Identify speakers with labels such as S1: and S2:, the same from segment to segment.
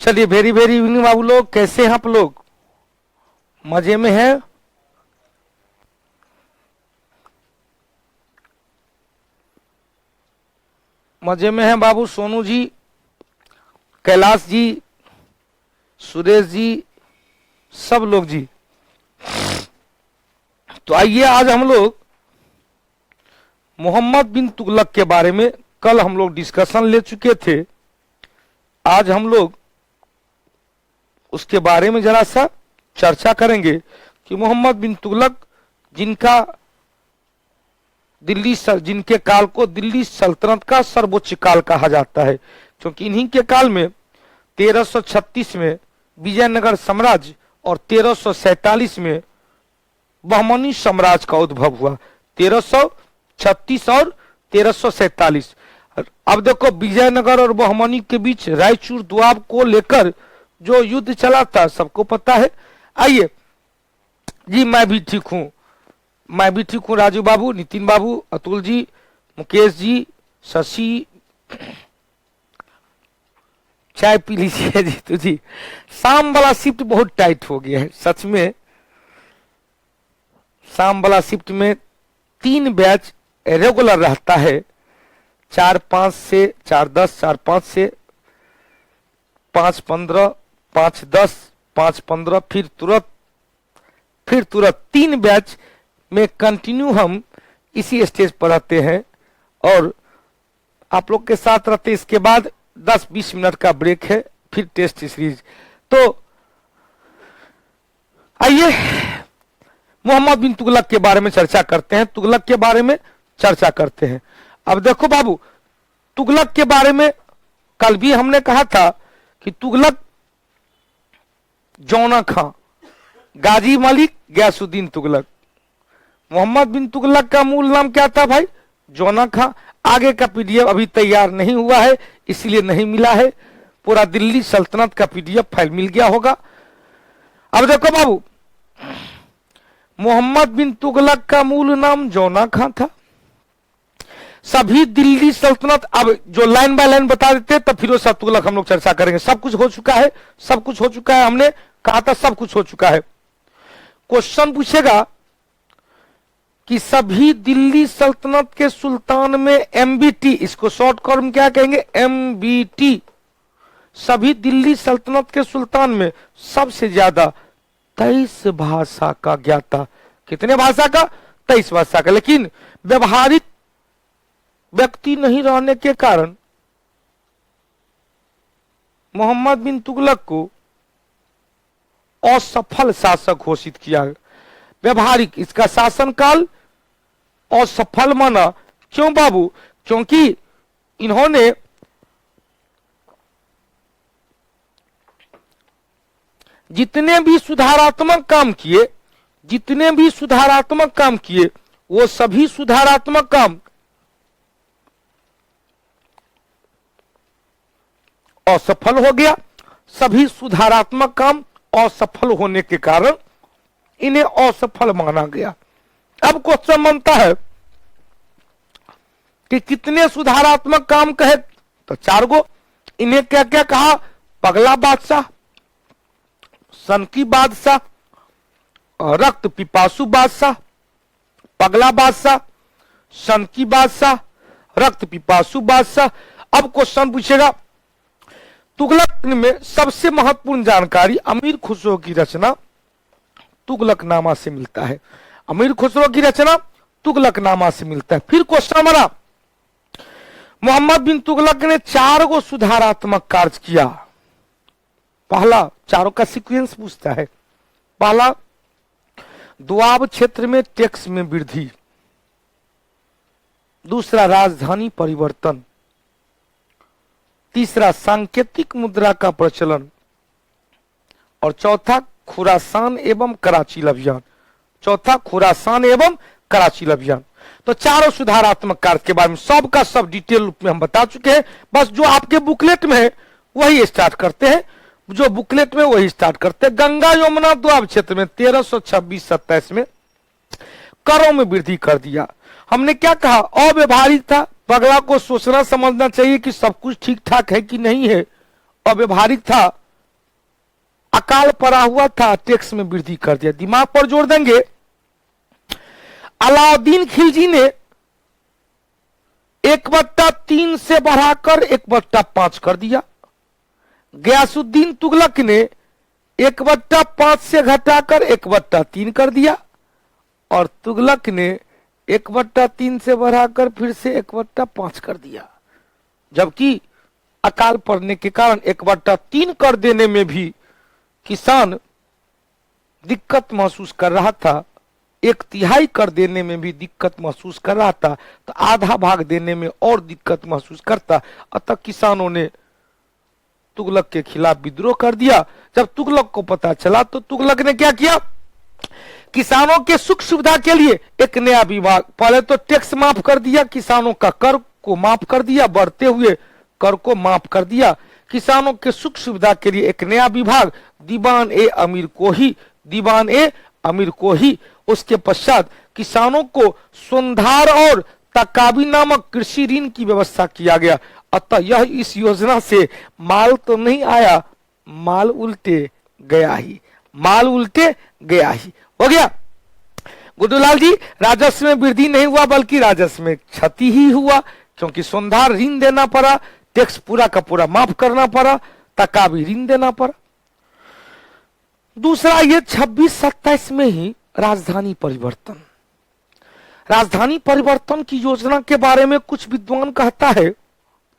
S1: चलिए, very very evening बाबू लोग, कैसे हैं आप लोग? मजे में हैं? मजे में हैं बाबू? सोनू जी, कैलाश जी, सुरेश जी, सब लोग जी। तो आइए, आज हम लोग मोहम्मद बिन तुगलक के बारे में कल हम लोग डिस्कशन ले चुके थे। आज हम लोग उसके बारे में जरा सा चर्चा करेंगे कि मोहम्मद बिन तुगलक, जिनके काल को दिल्ली सल्तनत का सर्वोच्च काल कहा जाता है, क्योंकि इन्हीं के काल में 1336 में विजयनगर साम्राज्य और 1347 में बहमनी साम्राज्य का उद्भव हुआ। 1336 और 1347। अब देखो, विजयनगर और बहमनी के बीच रायचूर दोआब को लेकर जो युद्ध चला था सबको पता है। आइए जी, मैं भी ठीक हूं राजू बाबू, नितिन बाबू, अतुल जी, मुकेश जी, शशि, चाय पी लीजिए जी। तो जी, शाम वाला शिफ्ट बहुत टाइट हो गया है सच में। शाम वाला शिफ्ट में 3 बैच रेगुलर रहता है, 4:05 से 4:10, 4:05 से 5:15, 5:10, 5:15, फिर तुरंत 3 बैच में कंटिन्यू हम इसी स्टेज पर रहते हैं और आप लोग के साथ रहते हैं। इसके बाद 10-20 मिनट का ब्रेक है, फिर टेस्ट सीरीज। तो आइए मोहम्मद बिन तुगलक के बारे में चर्चा करते हैं, तुगलक के बारे में चर्चा करते हैं। अब देखो बाबू, तुगलक के बारे में कल भी हमने कहा था कि तुगलक जौना खां, गाजी मलिक, गयासुद्दीन तुगलक। मोहम्मद बिन तुगलक का मूल नाम क्या था भाई? जौना खां। आगे का पीडीएफ अभी तैयार नहीं हुआ है, इसलिए नहीं मिला है। पूरा दिल्ली सल्तनत का पीडीएफ फाइल मिल गया होगा। अब देखो बाबू, मोहम्मद बिन तुगलक का मूल नाम जौना खां था। सभी दिल्ली सल्तनत, अब जो लाइन बाय लाइन बता देते तब फिरोज शाह तुगलक हम लोग चर्चा करेंगे। सब कुछ हो चुका है, सब कुछ हो चुका है, हमने कहा था सब कुछ हो चुका है। क्वेश्चन पूछेगा कि सभी दिल्ली सल्तनत के सुल्तान में एमबीटी, इसको शॉर्ट फॉर्म क्या कहेंगे? एमबीटी। सभी दिल्ली सल्तनत के सुल्तान में सबसे ज्यादा 23 भाषा का ज्ञाता। कितने भाषा का? 23 भाषा का। लेकिन व्यवहारिक व्यक्ति नहीं रहने के कारण मोहम्मद बिन तुगलक को असफल शासक घोषित किया। व्यवहारिक, इसका शासनकाल असफल माना। क्यों बाबू? क्योंकि इन्होंने जितने भी सुधारात्मक काम किए, वो सभी सुधारात्मक काम असफल हो गया। सभी सुधारात्मक काम असफल होने के कारण इन्हें असफल माना गया। अब क्वेश्चन बनता है कि कितने सुधारात्मक काम कहे? तो 4 गो। इन्हें क्या क्या कहा? पगला बादशाह, सनकी बादशाह, रक्त पिपासु बादशाह, पगला बादशाह, सनकी बादशाह, रक्त पिपासु बादशाह। अब क्वेश्चन पूछेगा, तुगलक में सबसे महत्वपूर्ण जानकारी अमीर खुसरो की रचना तुगलकनामा से मिलता है। अमीर खुसरो की रचना तुगलकनामा से मिलता है। फिर क्वेश्चन हमारा, मोहम्मद बिन तुगलक ने 4 गो सुधारात्मक कार्य किया। पहला, चारों का सीक्वेंस पूछता है। पहला, दोआब क्षेत्र में टैक्स में वृद्धि। दूसरा, राजधानी परिवर्तन। तीसरा, सांकेतिक मुद्रा का प्रचलन। और चौथा, खुरासान एवं कराची अभियान। तो चारों सुधारात्मक कार्य के बारे में सब का सब डिटेल रूप में हम बता चुके हैं। बस जो आपके बुकलेट में है वही स्टार्ट करते हैं, गंगा यमुना दोआब क्षेत्र में 1326-27 में करों में वृद्धि कर दिया। हमने क्या कहा? अव्यवहारिक था। पगला को सोचना समझना चाहिए कि सब कुछ ठीक ठाक है कि नहीं है। अव्यवहारिक था अकाल पड़ा हुआ था, टैक्स में वृद्धि कर दिया। दिमाग पर जोर देंगे, अलाउद्दीन खिलजी ने 1/3 से बढ़ाकर 1/5 कर दिया। गयासुद्दीन तुगलक ने 1/5 से घटाकर 1/3 कर दिया, और तुगलक ने 1/3 से बढ़ाकर फिर से 1/5 कर दिया। जबकि अकाल पड़ने के कारण 1/3 कर देने में भी किसान दिक्कत महसूस कर रहा था, 1/3 कर देने में भी दिक्कत महसूस कर रहा था, तो आधा भाग देने में और दिक्कत महसूस करता। अतः किसानों ने तुगलक के खिलाफ विद्रोह कर दिया। जब तुगलक को पता चला तो तुगलक ने क्या किया, किसानों के सुख सुविधा के लिए एक नया विभाग, पहले तो टैक्स माफ कर दिया, किसानों का कर को माफ कर दिया, बढ़ते हुए कर को माफ कर दिया। किसानों के सुख सुविधा के लिए एक नया विभाग, दीवान ए अमीर को ही, दीवान ए अमीर को ही। उसके पश्चात किसानों को सोनधार और तकावी नामक कृषि ऋण की व्यवस्था किया गया। अतः यह इस योजना से माल तो नहीं आया, माल उल्टे गया ही, माल उल्टे गया ही। हो गया गुड्डूलाल जी, राजस्व में वृद्धि नहीं हुआ बल्कि राजस्व में क्षति ही हुआ, क्योंकि सोनधार ऋण देना पड़ा, टैक्स पूरा का पूरा माफ करना पड़ा, तकावी ऋण देना पड़ा। दूसरा, ये 26-27 में ही राजधानी परिवर्तन, राजधानी परिवर्तन की योजना के बारे में कुछ विद्वान कहता है,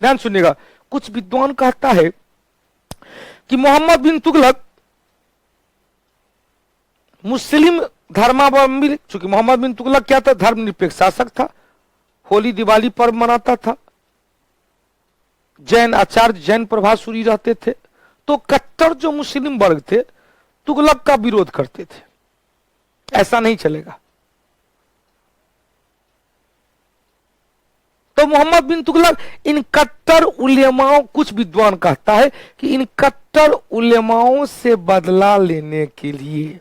S1: ध्यान सुनिएगा, कुछ विद्वान कहता है कि मोहम्मद बिन तुगलक मुस्लिम धर्मावलंबी, चूंकि मोहम्मद बिन तुगलक क्या था, धर्मनिरपेक्ष शासक था, होली दिवाली पर्व मनाता था, जैन आचार्य जैन प्रभावसूरी रहते थे, तो कट्टर जो मुस्लिम वर्ग थे तुगलक का विरोध करते थे। ऐसा नहीं चलेगा। तो मोहम्मद बिन तुगलक इन कट्टर उलेमाओं, कुछ विद्वान कहता है कि इन कट्टर उलेमाओं से बदला लेने के लिए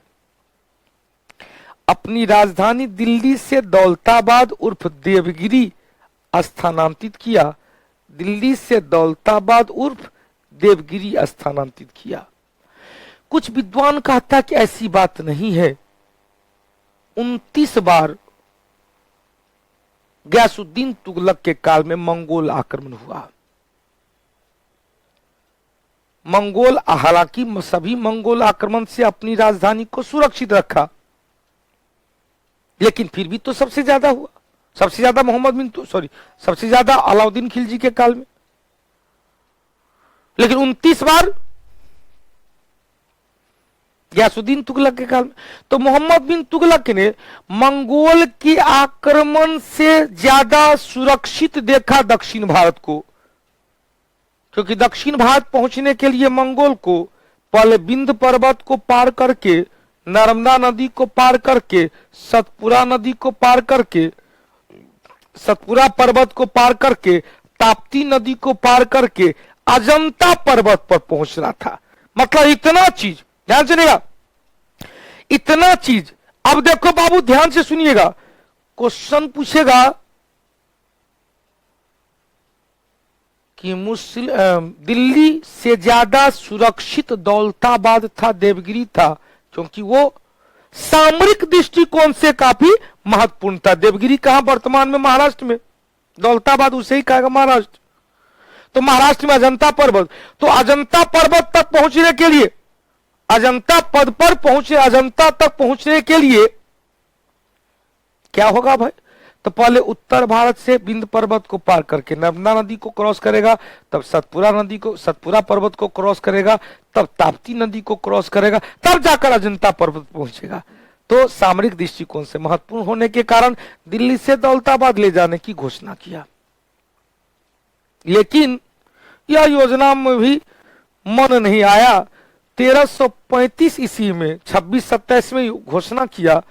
S1: अपनी राजधानी दिल्ली से दौलताबाद उर्फ देवगिरी स्थानांतरित किया, दिल्ली से दौलताबाद उर्फ देवगिरी स्थानांतरित किया। कुछ विद्वान कहता कि ऐसी बात नहीं है, 29 बार गयासुद्दीन तुगलक के काल में मंगोल आक्रमण हुआ। मंगोल, हालांकि सभी मंगोल आक्रमण से अपनी राजधानी को सुरक्षित रखा, लेकिन फिर भी तो सबसे ज्यादा हुआ, सबसे ज्यादा सबसे ज्यादा अलाउद्दीन खिलजी के काल में, लेकिन 29 बार गयासुद्दीन तुगलक के काल में। तो मोहम्मद बिन तुगलक ने मंगोल के आक्रमण से ज्यादा सुरक्षित देखा दक्षिण भारत को, क्योंकि दक्षिण भारत पहुंचने के लिए मंगोल को पहले विंध्य पर्वत को पार करके, नर्मदा नदी को पार करके, सतपुरा नदी को पार करके, सतपुरा पर्वत को पार करके, ताप्ती नदी को पार करके अजंता पर्वत पर पहुंचना था। मतलब इतना चीज, ध्यान सुनिएगा, इतना चीज। अब देखो बाबू, ध्यान से सुनिएगा, क्वेश्चन पूछेगा कि दिल्ली से ज्यादा सुरक्षित दौलताबाद था, देवगिरी था, क्योंकि वो सामरिक दृष्टिकोण से काफी महत्वपूर्ण था। देवगिरी कहां, वर्तमान में महाराष्ट्र में, दौलताबाद उसे ही कहेगा महाराष्ट्र। तो महाराष्ट्र में अजंता पर्वत, तो अजंता पर्वत तक पहुंचने के लिए, अजंता पद पर पहुंचे, अजंता तक पहुंचने के लिए क्या होगा भाई, तो पहले उत्तर भारत से विंध्य पर्वत को पार करके नर्मदा नदी को क्रॉस करेगा, तब सतपुरा नदी को, सतपुरा पर्वत को क्रॉस करेगा, तब ताप्ती नदी को क्रॉस करेगा, तब जाकर अजंता पर्वत पहुंचेगा। तो सामरिक दृष्टिकोण से महत्वपूर्ण होने के कारण दिल्ली से दौलताबाद ले जाने की घोषणा किया। लेकिन यह योजना में भी मन नहीं आया। 1335 ईस्वी में, 26-27 में घोषणा किया,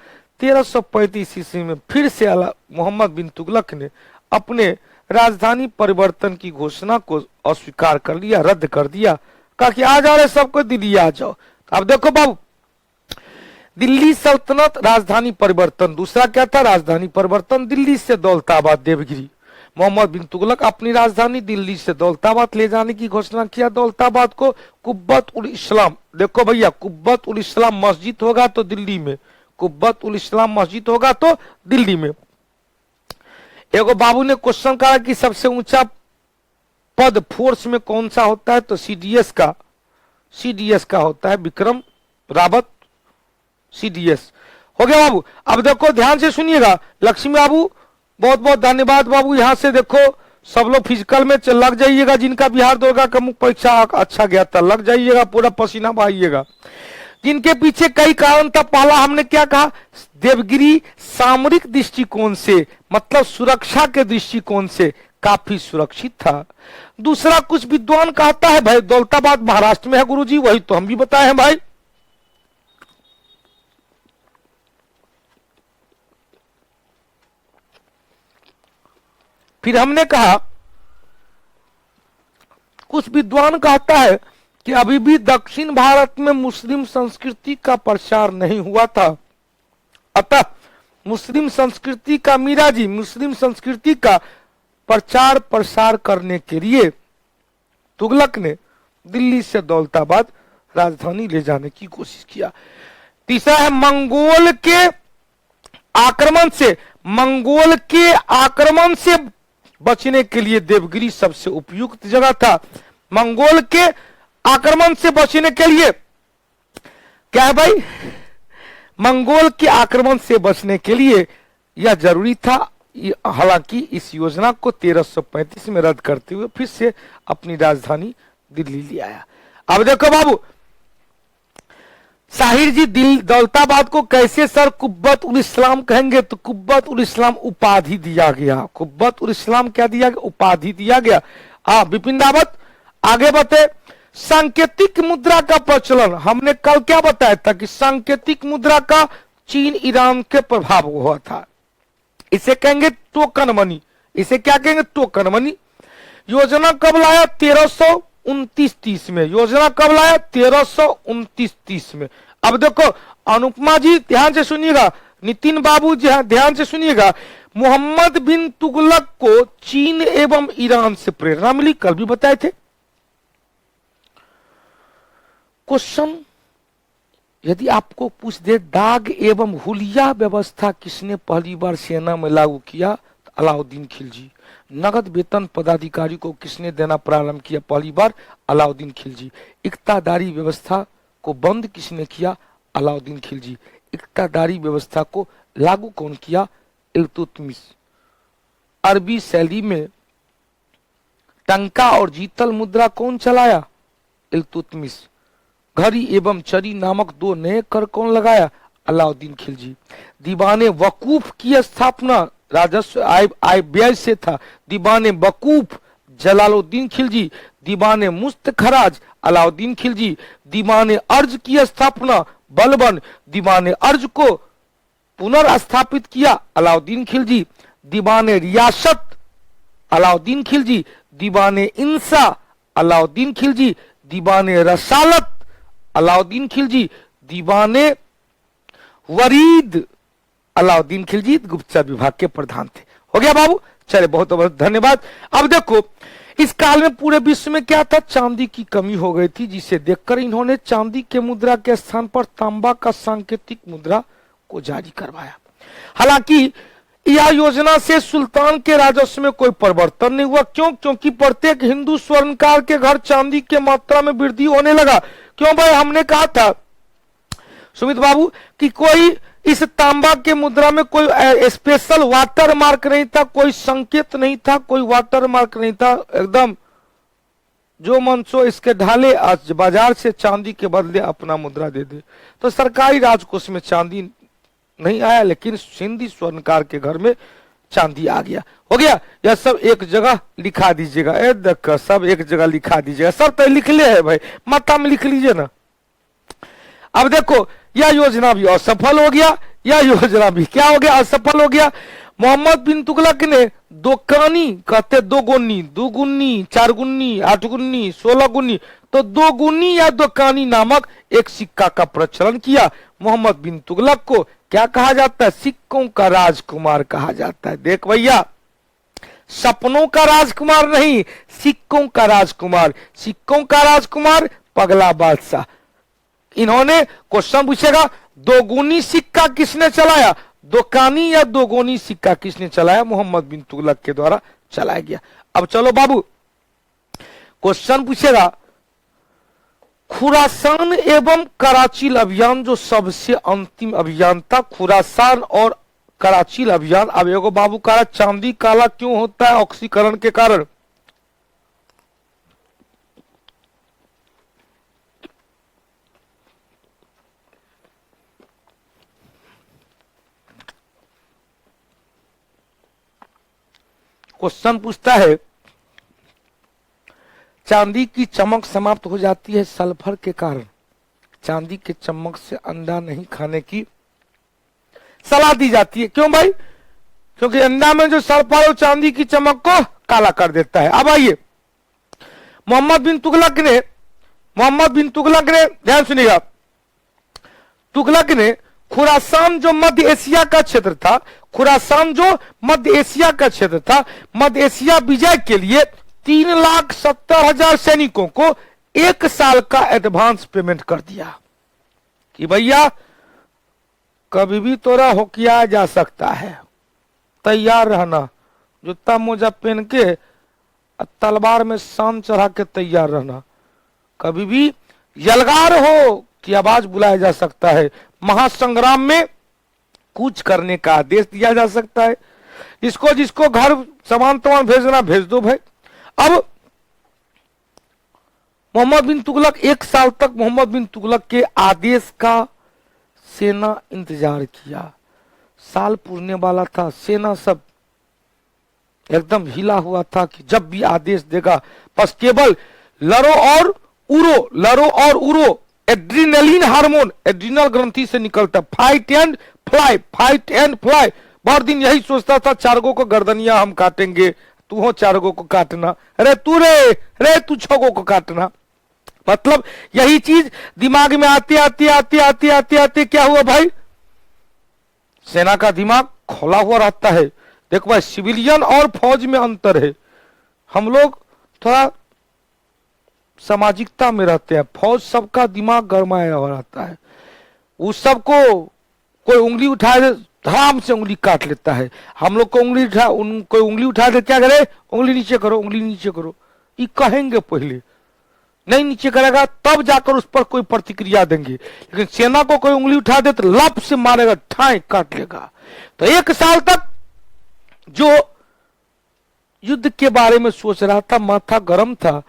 S1: 1335 ईस्वी में फिर से मोहम्मद बिन तुगलक ने अपने राजधानी परिवर्तन की घोषणा को अस्वीकार कर लिया, रद्द कर दिया, कहा कि आ जा रहे सबको, दिल्ली आ जाओ। अब देखो बाबू, दिल्ली सल्तनत, राजधानी परिवर्तन, दूसरा क्या था, राजधानी परिवर्तन, दिल्ली से दौलताबाद देवगिरी। मोहम्मद बिन तुगलक अपनी राजधानी दिल्ली से दौलताबाद ले जाने की घोषणा किया। दौलताबाद को कुब्बत उल इस्लाम, देखो भैया, कुब्बत उल इस्लाम मस्जिद होगा तो दिल्ली में, कुब्बत उल इस्लाम मस्जिद होगा तो दिल्ली में। एगो बाबू ने क्वेश्चन करा कि सबसे ऊंचा पद फोर्स में कौन सा होता है, तो सीडीएस का होता है, विक्रम रावत सीडीएस। हो गया बाबू। अब देखो ध्यान से सुनिएगा, लक्ष्मी बाबू बहुत बहुत धन्यवाद बाबू। यहां से देखो सब लोग फिजिकल में लग जाइएगा, जिनका बिहार दुर्गा का मुख्य परीक्षा अच्छा गया था लग जाइएगा, पूरा पसीना बहाइएगा। जिनके पीछे कई कारण था, पहला हमने क्या कहा, देवगिरी सामरिक दृष्टिकोण से, मतलब सुरक्षा के दृष्टिकोण से काफी सुरक्षित था। दूसरा, कुछ विद्वान कहता है भाई दौलताबाद महाराष्ट्र में है गुरुजी, वही तो हम भी बताए हैं भाई। फिर हमने कहा कुछ विद्वान कहता है कि अभी भी दक्षिण भारत में मुस्लिम संस्कृति का प्रसार नहीं हुआ था, अतः मुस्लिम संस्कृति का मीरा जी मुस्लिम संस्कृति का प्रचार प्रसार करने के लिए तुगलक ने दिल्ली से दौलताबाद राजधानी ले जाने की कोशिश किया। तीसरा है मंगोल के आक्रमण से बचने के लिए देवगिरी सबसे उपयुक्त जगह था। मंगोल के आक्रमण से बचने के लिए क्या है भाई, मंगोल के आक्रमण से बचने के लिए यह जरूरी था। हालांकि इस योजना को 1335 में रद्द करते हुए फिर से अपनी राजधानी दिल्ली ले आया। अब देखो बाबू, साहिर जी दौलताबाद को कैसे सर कुब्बत उल इस्लाम कहेंगे, तो कुब्बत उल इस्लाम उपाधि दिया गया। कुब्बत उल इस्लाम क्या दिया गया, उपाधि दिया गया। बिपिन रावत आगे बढ़े। सांकेतिक मुद्रा का प्रचलन, हमने कल क्या बताया था कि सांकेतिक मुद्रा का चीन ईरान के प्रभाव हुआ था। इसे कहेंगे टोकन मनी, इसे क्या कहेंगे, टोकन मनी। योजना कब लाया, 1329-30 में। योजना कब लाया, 1329-30 में। अब देखो अनुपमा जी ध्यान से सुनिएगा, नितिन बाबू जी ध्यान से सुनिएगा, मोहम्मद बिन तुगलक को चीन एवं ईरान से प्रेरणा मिली, कल भी बताए थे। क्वेश्चन यदि आपको पूछ दे दाग एवं हुलिया व्यवस्था किसने पहली बार सेना में लागू किया, तो अलाउद्दीन खिलजी। नगद वेतन पदाधिकारी को किसने देना प्रारंभ किया पहली बार, अलाउद्दीन खिलजी। इक्तादारी व्यवस्था को बंद किसने किया, अलाउद्दीन खिलजी। इक्तादारी व्यवस्था को लागू कौन किया, इल्तुतमिश। अरबी शैली में टंका और जीतल मुद्रा कौन चलाया, इल्तुतमिश। घड़ी एवं चरी नामक 2 नए कर कौन लगाया, अलाउद्दीन खिलजी। दीवाने वकूफ की स्थापना राजस्व आय व्यय से था, दीवाने वकूफ जलालुद्दीन खिलजी। दीवाने मुस्त खराज अलाउद्दीन खिलजी। दीवाने अर्ज की स्थापना बलबन, दीवाने अर्ज को पुनर्स्थापित किया अलाउद्दीन खिलजी। दीवाने रियासत अलाउद्दीन खिलजी। दीवाने इंसा अलाउद्दीन खिलजी। दीवाने रसालत अलाउद्दीन खिलजी। दीवाने वरीद अलाउद्दीन खिलजी गुप्तचर विभाग के प्रधान थे। हो गया बाबू, चले बहुत बहुत धन्यवाद। अब देखो इस काल में पूरे विश्व में क्या था, चांदी की कमी हो गई थी, जिसे देखकर इन्होंने चांदी के मुद्रा के स्थान पर तांबा का सांकेतिक मुद्रा को जारी करवाया। हालांकि यह योजना से सुल्तान के राजस्व में कोई परिवर्तन नहीं हुआ। क्यों, क्योंकि प्रत्येक हिंदू स्वर्णकार के घर चांदी के मात्रा में वृद्धि होने लगा। क्यों भाई, हमने कहा था सुमित बाबू कि कोई इस तांबा के मुद्रा में कोई स्पेशल वाटर मार्क नहीं था, कोई संकेत नहीं था, कोई वाटर मार्क नहीं था, एकदम जो मन सो इसके ढाले, आज बाजार से चांदी के बदले अपना मुद्रा दे दे। तो सरकारी राजकोष में चांदी नहीं आया, लेकिन सिंधी स्वर्णकार के घर में चांदी आ गया। हो गया, यह सब एक जगह लिखा दीजिएगा, देख सब एक जगह लिखा दीजिएगा, सब तो लिख ले है भाई, माता में लिख लीजिए ना। अब देखो यह योजना भी असफल हो गया, यह योजना भी क्या हो गया, असफल हो गया। मोहम्मद बिन तुगलक ने दोकानी कहते दो गुन्नी, 2 गुन्नी, 4 गुन्नी, 8 गुन्नी, 16 गुन्नी, तो 2 गुन्नी या दोकानी नामक एक सिक्का का प्रचलन किया। मोहम्मद बिन तुगलक को क्या कहा जाता है, सिक्कों का राजकुमार कहा जाता है। देख भैया, सपनों का राजकुमार नहीं, सिक्कों का राजकुमार। सिक्कों का राजकुमार पगला बादशाह। इन्होंने क्वेश्चन पूछेगा, दोगुनी सिक्का किसने चलाया? दोकानी या दोगुनी सिक्का किसने चलाया? मोहम्मद बिन तुगलक के द्वारा चलाया गया। अब चलो बाबू, क्वेश्चन पूछेगा, खुरासान एवं कराची अभियान जो सबसे अंतिम अभियान था, खुरासान और कराची अभियान। अब एगो बाबू कहा चांदी काला क्यों होता है? ऑक्सीकरण के कारण। क्वेश्चन पूछता है, चांदी की चमक समाप्त हो जाती है सल्फर के कारण। चांदी के चमक से अंडा नहीं खाने की सलाह दी जाती है। क्यों भाई? क्योंकि अंडा में जो सल्फर है वो चांदी की चमक को काला कर देता है। अब आइए, मोहम्मद बिन तुगलक ने ध्यान सुनिएगा, तुगलक ने खुरासान जो मध्य एशिया का क्षेत्र था, खुरासान जो मध्य एशिया का क्षेत्र था, मध्य एशिया विजय के लिए 3,70,000 सैनिकों को 1 साल का एडवांस पेमेंट कर दिया कि भैया कभी भी तोरा होकिया जा सकता है, तैयार रहना। जूता मोजा पहन के तलवार में शान चढ़ा के तैयार रहना। कभी भी यलगार हो की आवाज बुलाया जा सकता है। महासंग्राम में कूच करने का आदेश दिया जा सकता है। जिसको घर सामान तमान भेजना भेज दो भाई। अब मोहम्मद बिन तुगलक 1 साल तक मोहम्मद बिन तुगलक के आदेश का सेना इंतजार किया। साल पूरने वाला था, सेना सब एकदम हिला हुआ था कि जब भी आदेश देगा बस केवल लड़ो और उड़ो, लड़ो और उड़ो। एड्रीनलिन हार्मोन एड्रीनल ग्रंथि से निकलता, fight and fly, fight and fly. बहुत दिन यही सोचता था चारगो को गर्दनिया हम काटेंगे, तू हो चारगो को काटना, अरे तू छगो को काटना। मतलब यही चीज दिमाग में आते क्या हुआ भाई, सेना का दिमाग खोला हुआ रहता है। देखो भाई, सिविलियन और फौज में अंतर है। हम लोग थोड़ा सामाजिकता में रहते हैं, फौज सबका दिमाग गरमाया हुआ रहता है। उस सबको कोई उंगली उठाए धड़ाम से उंगली काट लेता है। हम लोग को कोई उंगली उठा दे क्या करे, उंगली नीचे करो, उंगली नीचे करो, ये कहेंगे पहले, नहीं नीचे करेगा तब जाकर उस पर कोई प्रतिक्रिया देंगे। लेकिन सेना को कोई उंगली उठा दे तो लप से मारेगा, ठाई काट लेगा। तो 1 साल तक जो युद्ध के बारे में सोच रहा था, माथा गर्म था।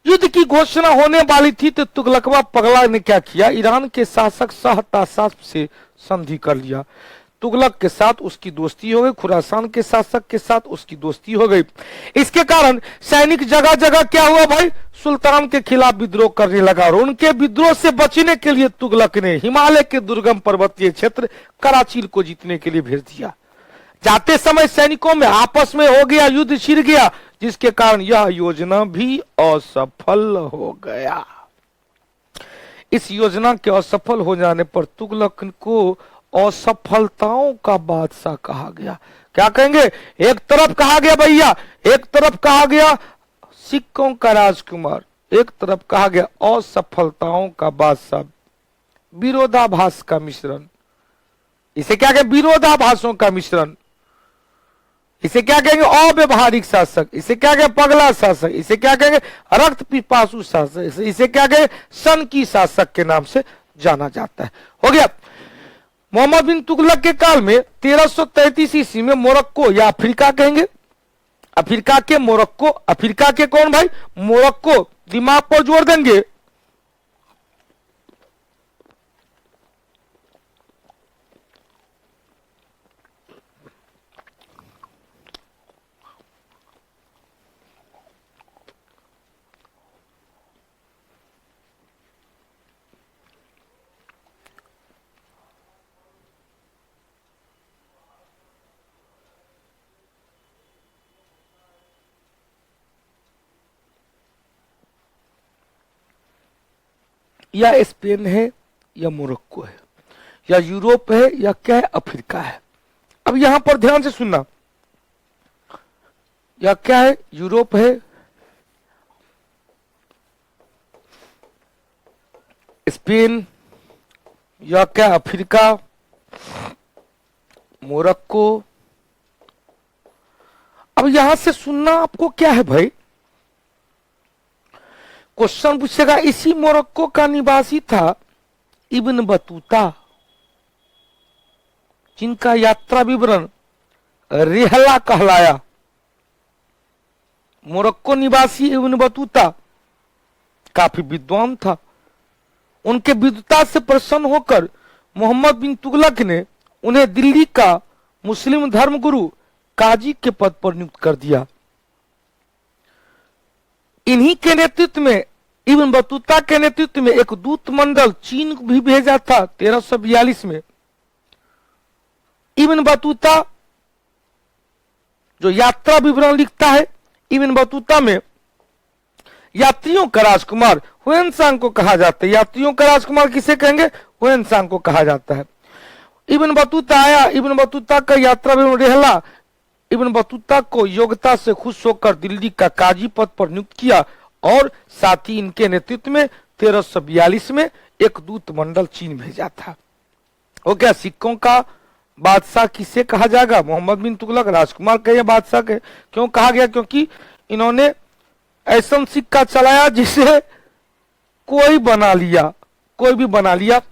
S1: युद्ध की घोषणा होने वाली थी तो तुगलकवा पगला ने क्या किया, ईरान के शासक शाह तासाफ से संधि कर लिया। तुगलक के साथ उसकी दोस्ती हो गई, खुरासान के शासक के साथ उसकी दोस्ती हो गई। इसके कारण सैनिक जगह जगह क्या हुआ भाई, सुल्तान के खिलाफ विद्रोह करने लगा। और उनके विद्रोह से बचने के लिए तुगलक ने हिमालय के दुर्गम पर्वतीय क्षेत्र कराची को जीतने के लिए भेज दिया। जाते समय सैनिकों में आपस में हो गया युद्ध, छिड़ गया, जिसके कारण यह योजना भी असफल हो गया। इस योजना के असफल हो जाने पर तुगलक को असफलताओं का बादशाह कहा गया। क्या कहेंगे, एक तरफ कहा गया भैया, एक तरफ कहा गया सिक्कों का राजकुमार, एक तरफ कहा गया असफलताओं का बादशाह। विरोधाभास का मिश्रण, इसे क्या कहें, विरोधाभासों का मिश्रण। इसे क्या कहेंगे, अव्यवहारिक शासक। इसे क्या कहेंगे, पगला शासक। इसे क्या कहेंगे, रक्त पिपासु शासक। इसे क्या कहेंगे, सन की शासक के नाम से जाना जाता है। हो गया। मोहम्मद बिन तुगलक के काल में 1333 ईस्वी में मोरक्को या अफ्रीका कहेंगे, अफ्रीका के मोरक्को, अफ्रीका के कौन भाई, मोरक्को, दिमाग पर जोर देंगे। या स्पेन है या मोरक्को है या यूरोप है या क्या है, अफ्रीका है। अब यहां पर ध्यान से सुनना, या क्या है, यूरोप है, स्पेन, या क्या अफ्रीका, मोरक्को। अब यहां से सुनना आपको क्या है भाई, क्वेश्चन पूछेगा इसी मोरक्को का निवासी था इब्न बतूता, जिनका यात्रा विवरण रेहला कहलाया। मोरक्को निवासी इब्न बतूता काफी विद्वान था। उनके विद्वता से प्रसन्न होकर मोहम्मद बिन तुगलक ने उन्हें दिल्ली का मुस्लिम धर्मगुरु काजी के पद पर नियुक्त कर दिया। इन्हीं के नेतृत्व में, इब्न बतूता के नेतृत्व में एक दूत मंडल चीन भी भेजा था 1342 में। इब्न बतूता जो यात्रा विवरण लिखता है, इब्न बतूता में यात्रियों का राजकुमार हुएनसांग को कहा जाता है। यात्रियों का राजकुमार किसे कहेंगे, हुएनसांग को कहा जाता है। इब्न बतूता आया, इब्न बतूता का यात्रा विवरण रेहला इब्न बतूता को योग्यता से खुश होकर दिल्ली का काजी पद पर नियुक्त किया और साथ ही इनके नेतृत्व में 1342 में एक दूत मंडल चीन भेजा था। हो गया, सिक्कों का बादशाह किसे कहा जाएगा, मोहम्मद बिन तुगलक राजकुमार के या बादशाह के। क्यों कहा गया, क्योंकि इन्होंने ऐसा सिक्का चलाया जिसे कोई बना लिया, कोई भी बना लिया।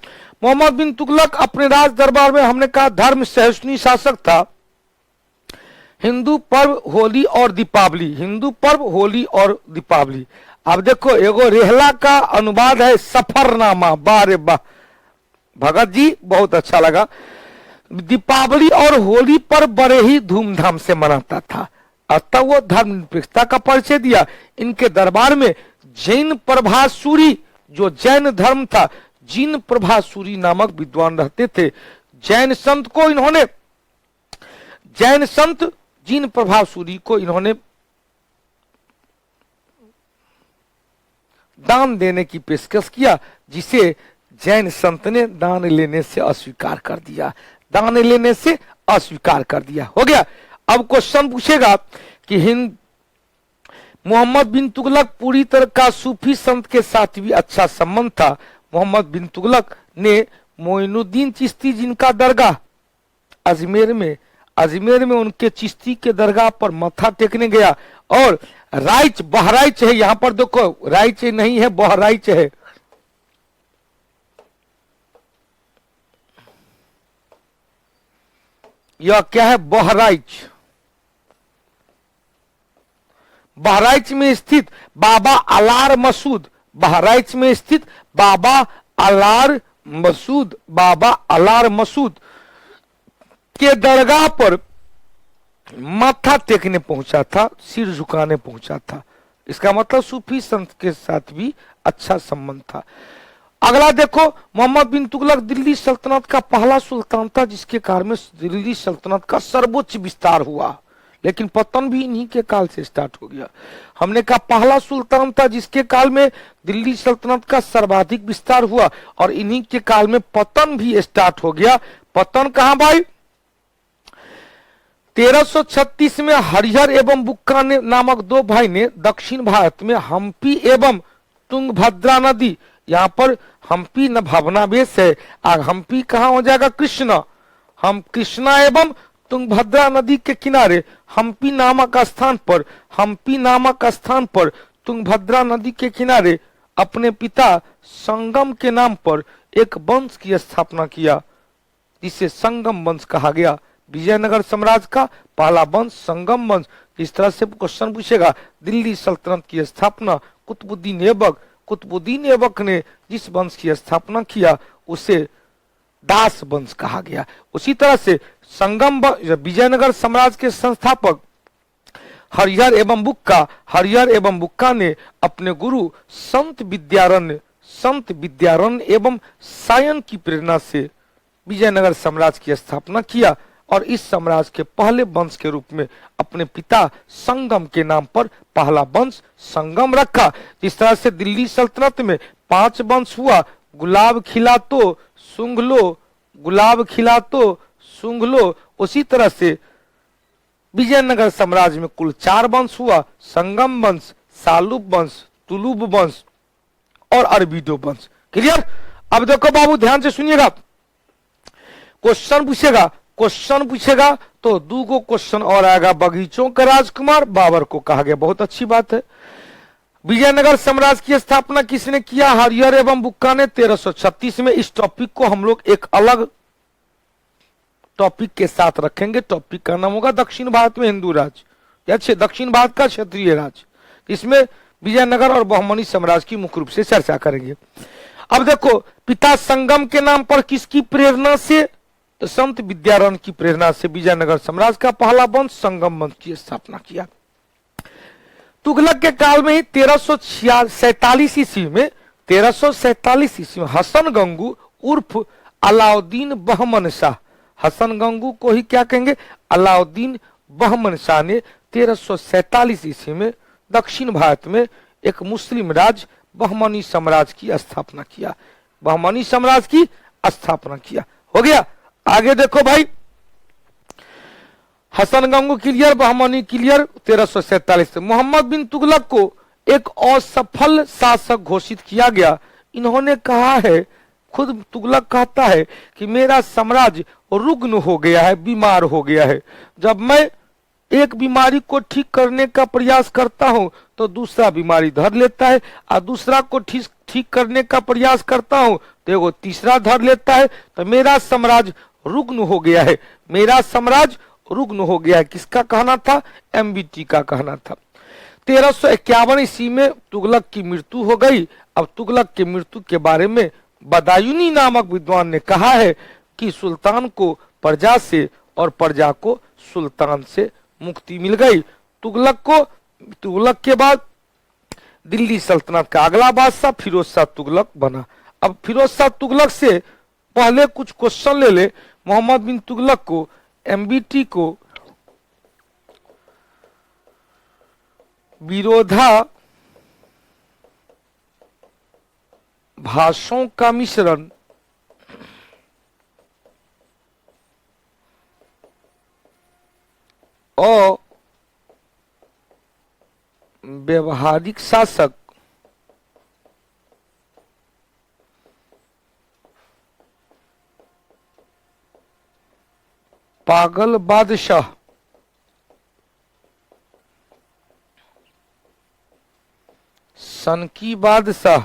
S1: मोहम्मद बिन तुगलक अपने राज दरबार में, हमने कहा, धर्म सहिष्णु शासक था। हिंदू पर्व होली और दीपावली, हिंदू पर्व होली और दीपावली। अब देखो, एगो रेहला का अनुवाद है सफरनामा, बारे वाह भगत जी, बहुत अच्छा लगा। दीपावली और होली पर बड़े ही धूमधाम से मनाता था, अतः वो धर्मनिरपेक्षता का परिचय दिया। इनके दरबार में जैन प्रभासूरी, जो जैन धर्म था, जिन प्रभासूरी नामक विद्वान रहते थे। जैन संत को इन्होंने, जैन संत जिन प्रभासूरी को इन्होंने दान देने की पेशकश किया, जिसे जैन संत ने दान लेने से अस्वीकार कर दिया, दान लेने से अस्वीकार कर दिया। हो गया। अब क्वेश्चन पूछेगा कि हिंद मोहम्मद बिन तुगलक पूरी तरह का सूफी संत के साथ भी अच्छा संबंध था। मोहम्मद बिन तुगलक ने मोइनुद्दीन चिश्ती, जिनका दरगाह अजमेर में उनके चिश्ती के दरगाह पर मत्था टेकने गया। और राइच, बहराइच है, यहां पर देखो, राइच नहीं है, बहराइच है। यह क्या है, बहराइच। बहराइच में स्थित बाबा अलार मसूद, बहराइच में स्थित बाबा अलार मसूद के दरगाह पर माथा टेकने पहुंचा था, सिर झुकाने पहुंचा था। इसका मतलब सूफी संत के साथ भी अच्छा संबंध था। अगला देखो, मोहम्मद बिन तुगलक दिल्ली सल्तनत का पहला सुल्तान था, जिसके कारण में दिल्ली सल्तनत का सर्वोच्च विस्तार हुआ। लेकिन पतन भी इन्हीं के काल से स्टार्ट हो गया। हमने कहा पहला सुल्तान था जिसके काल में दिल्ली सल्तनत का सर्वाधिक विस्तार हुआ, और इन्हीं के काल में पतन भी स्टार्ट हो गया। पतन कहां भाई, 1336 में हरिहर एवं बुक्का ने नामक दो भाई ने दक्षिण भारत में हम्पी एवं तुंगभद्रा नदी, यहाँ पर हम्पी न भवनावेश है, हम्पी कहाँ हो जाएगा, कृष्णा, हम कृष्णा एवं तुंगभद्रा नदी के किनारे हम्पी नामक स्थान पर तुंगभद्रा नदी के किनारे अपने पिता संगम के नाम पर एक वंश की स्थापना किया, जिसे संगम वंश कहा गया। विजयनगर साम्राज्य का पहला वंश संगम वंश। इस तरह से क्वेश्चन पूछेगा, दिल्ली सल्तनत की स्थापना कुतुबुद्दीन ऐबक ने जिस वंश की स्थापना किया उसे दास वंश कहा गया। उसी तरह से विजयनगर साम्राज्य के संस्थापक हरिहर एवं बुक्का ने अपने गुरु संत विद्यारण्य एवं सायन की प्रेरणा से विजयनगर साम्राज्य की स्थापना किया, और इस साम्राज्य के पहले वंश के रूप में अपने पिता संगम के नाम पर पहला वंश संगम रखा। इस तरह से दिल्ली सल्तनत में 5 वंश हुआ, गुलाब खिला तो सूंघ लो। उसी तरह से विजयनगर साम्राज्य में कुल 4 वंश हुआ, संगम वंश, सालुब वंश, तुलुब वंश और अरबीदो वंश। क्लियर। अब देखो बाबू ध्यान से सुनिएगा, क्वेश्चन पूछेगा तो 2 क्वेश्चन और आएगा। बगीचों का राजकुमार बाबर को कहा गया, बहुत अच्छी बात है। विजयनगर साम्राज्य की स्थापना किसने किया? हरिहर एवं बुक्का ने 1336 में। इस टॉपिक को हम लोग एक अलग टॉपिक के साथ रखेंगे। टॉपिक का नाम होगा दक्षिण भारत में हिंदू राज्य, अच्छे दक्षिण भारत का क्षेत्रीय राज्य। इसमें विजयनगर और बहमनी साम्राज्य की मुख्य रूप से चर्चा करेंगे। अब देखो, पिता संगम के नाम पर किसकी प्रेरणा से? तो संत विद्यारण की प्रेरणा से विजयनगर साम्राज्य का पहला वंश संगम वंश की स्थापना किया। तुगलक के काल में ही 1347 ईस्वी में 1347 ईस्वी में हसन गंगू उर्फ अलाउद्दीन बहमन शाह, हसन गंगू को ही क्या कहेंगे? अलाउद्दीन बहमन शाह ने 1347 ईस्वी में दक्षिण भारत में एक मुस्लिम राज्य बहमनी साम्राज्य की स्थापना किया। बहमनी साम्राज्य की स्थापना किया। हो गया। आगे देखो भाई, हसन गंगू क्लियर, बहमनी क्लियर। 1347 से मोहम्मद बिन तुगलक को एक असफल शासक घोषित किया गया। इन्होंने कहा है, खुद तुगलक कहता है कि मेरा साम्राज्य रुग्ण हो गया है, बीमार हो गया है। जब मैं एक बीमारी को ठीक करने का प्रयास करता हूं तो दूसरा बीमारी धर लेता है, और दूसरा को ठीक करने का प्रयास करता हूं तो वो तीसरा धर लेता है। तो मेरा साम्राज्य रुग्ण हो गया है, मेरा साम्राज्य रुग्ण हो गया है। किसका कहना था? एमबीटी का कहना था। 1351 ईस्वी में तुगलक की मृत्यु हो गई। अब तुगलक की मृत्यु के बारे में बदायूनी नामक विद्वान ने कहा है कि सुल्तान को प्रजा से और प्रजा को सुल्तान से मुक्ति मिल गई। तुगलक के बाद दिल्ली सल्तनत का अगला बादशाह फिरोज शाह तुगलक बना। अब फिरोज शाह तुगलक से पहले कुछ क्वेश्चन ले ले। मोहम्मद बिन तुगलक को, एमबीटी को विरोधा भाषाओं का मिश्रण और व्यवहारिक शासक पागल बादशाह सनकी बादशाह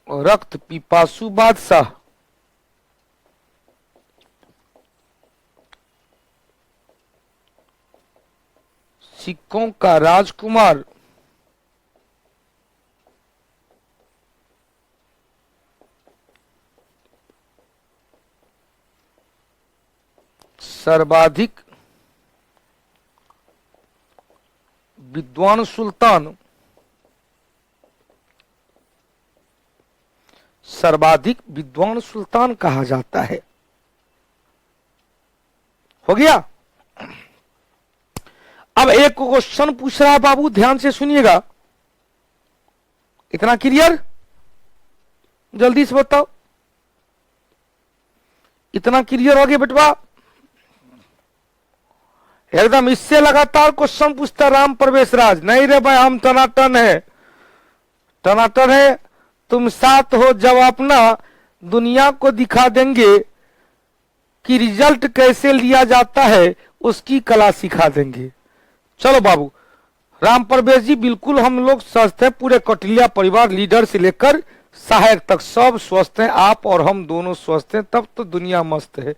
S1: रक्त पिपासु बादशाह सिक्कों का राजकुमार सर्वाधिक विद्वान सुल्तान, सर्वाधिक विद्वान सुल्तान कहा जाता है। हो गया। अब एक क्वेश्चन पूछ रहा है बाबू, ध्यान से सुनिएगा। इतना क्लियर? जल्दी से बताओ, इतना क्लियर हो गया बेटवा? एकदम इससे लगातार क्वेश्चन पूछता राम प्रवेश राज। नहीं रे भाई, हम टनाटन है, टनाटन है। तुम साथ हो जब अपना दुनिया को दिखा देंगे कि रिजल्ट कैसे लिया जाता है, उसकी कला सिखा देंगे। चलो बाबू, राम प्रवेश जी बिल्कुल हम लोग स्वस्थ हैं, पूरे कौटिल्य परिवार लीडर से लेकर सहायक तक सब स्वस्थ हैं। आप और हम दोनों स्वस्थ हैं, तब तो दुनिया मस्त है।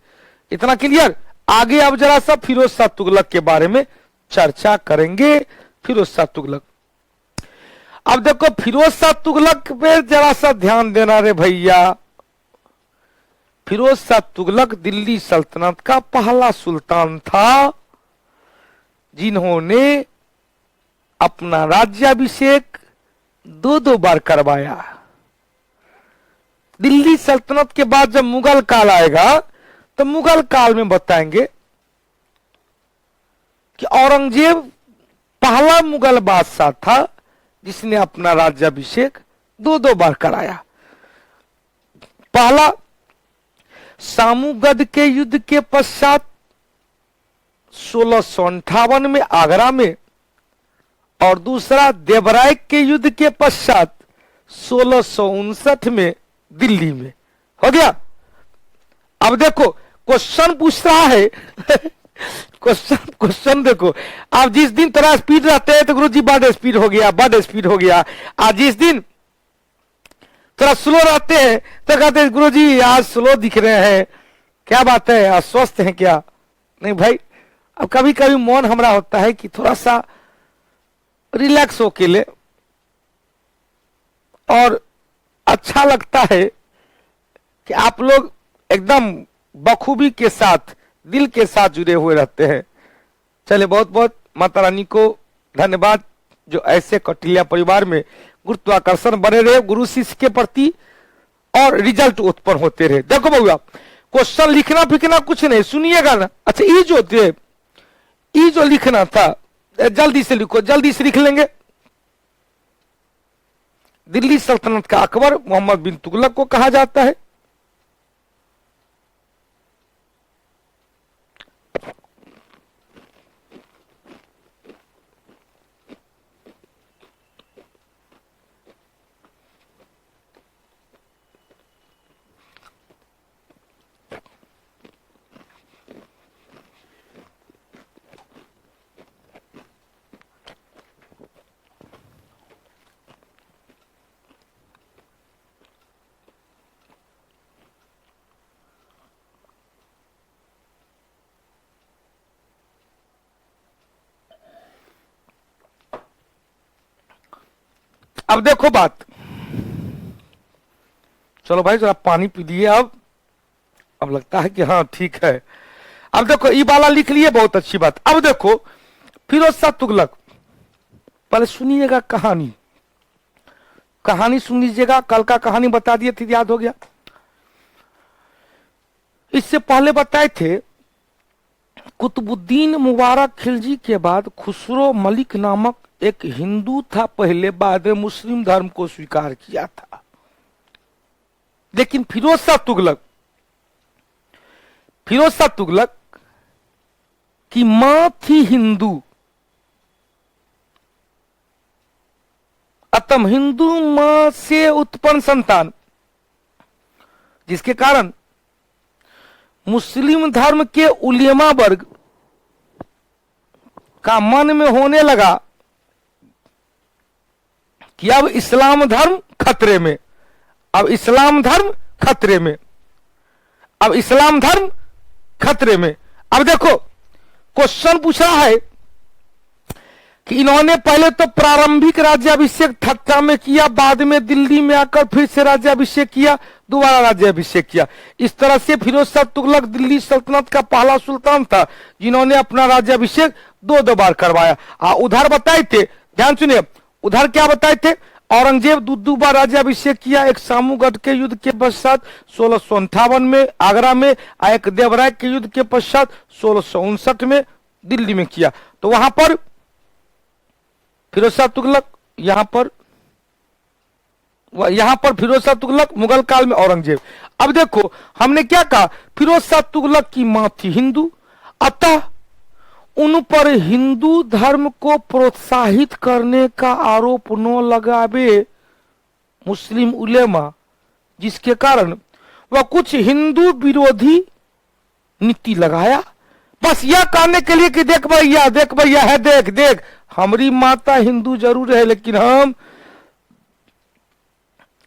S1: इतना क्लियर? आगे अब जरा सा फिरोज शाह तुगलक के बारे में चर्चा करेंगे। फिरोज शाह तुगलक, अब देखो फिरोज शाह तुगलक पे जरा सा ध्यान देना रे भैया। फिरोज शाह तुगलक दिल्ली सल्तनत का पहला सुल्तान था जिन्होंने अपना राज्याभिषेक 2 बार करवाया। दिल्ली सल्तनत के बाद जब मुगल काल आएगा तो मुगल काल में बताएंगे कि औरंगजेब पहला मुगल बादशाह था जिसने अपना राज्याभिषेक 2 बार कराया। पहला सामूगढ़ के युद्ध के पश्चात 1658 में आगरा में, और दूसरा देवराय के युद्ध के पश्चात 1659 में दिल्ली में। हो गया। अब देखो क्वेश्चन पूछ रहा है क्वेश्चन देखो, अब जिस दिन थोड़ा स्पीड रहते हैं तो गुरुजी बड़ स्पीड हो गया, बड़ स्पीड हो गया। आज जिस दिन थोड़ा स्लो रहते हैं तो कहते हैं गुरुजी आज स्लो दिख रहे हैं, क्या बात है, आज स्वस्थ हैं क्या? नहीं भाई, अब कभी कभी मन हमारा होता है कि थोड़ा सा रिलैक्स हो के ले, और अच्छा लगता है कि आप लोग एकदम बखूबी के साथ, दिल के साथ जुड़े हुए रहते हैं। चले, बहुत बहुत माता रानी को धन्यवाद जो ऐसे कौटिल्या परिवार में गुरुत्वाकर्षण बने रहे गुरु शिष्य के प्रति, और रिजल्ट उत्पन्न होते रहे। देखो बउआ, क्वेश्चन लिखना फिखना कुछ नहीं, सुनिएगा ना। अच्छा, ये जो लिखना था जल्दी से लिखो, जल्दी से लिख लेंगे। दिल्ली सल्तनत का अकबर मोहम्मद बिन तुगलक को कहा जाता है। अब देखो बात, चलो भाई जरा पानी पी लिए। अब लगता है कि हाँ ठीक है। अब देखो ये वाला लिख लिए, बहुत अच्छी बात। अब देखो फिरोज शाह तुगलक, पहले सुनिएगा कहानी, कहानी सुन लीजिएगा। कल का कहानी बता दिए थे, याद हो गया। इससे पहले बताए थे कुतुबुद्दीन मुबारक खिलजी के बाद खुसरो मलिक नामक एक हिंदू था पहले, बाद में मुस्लिम धर्म को स्वीकार किया था। लेकिन फिरोज शाह तुगलक की मां थी हिंदू, अतः हिंदू मां से उत्पन्न संतान, जिसके कारण मुस्लिम धर्म के उलेमा वर्ग का मन में होने लगा कि अब इस्लाम धर्म खतरे में, अब इस्लाम धर्म खतरे में, अब इस्लाम धर्म खतरे में। अब देखो क्वेश्चन पूछा है कि इन्होंने पहले तो प्रारंभिक राज्याभिषेक ठट्टा में किया, बाद में दिल्ली में आकर फिर से राज्याभिषेक किया, दोबारा राज्याभिषेक किया। इस तरह से फिरोज शाह तुगलक दिल्ली सल्तनत का पहला सुल्तान था जिन्होंने अपना राज्याभिषेक दो बार करवाया। उधर बताए थे, ध्यान सुनिए, उधर क्या बताए थे, औरंगजेब दो बार राज्याभिषेक किया, एक सामूगढ़ के युद्ध के पश्चात 1658 में आगरा में, एक देवराय के युद्ध के पश्चात 1659 में दिल्ली में किया। तो वहां पर फिरोज शाह तुगलक, यहां पर फिरोज शाह तुगलक, मुगल काल में औरंगजेब। अब देखो हमने क्या कहा, फिरोज शाह तुगलक की मां थी हिंदू, अतः उन पर हिंदू धर्म को प्रोत्साहित करने का आरोप न लगावे मुस्लिम उलेमा, जिसके कारण वह कुछ हिंदू विरोधी नीति लगाया, बस यह कहने के लिए कि देख भैया है, देख हमारी माता हिंदू जरूर है लेकिन हम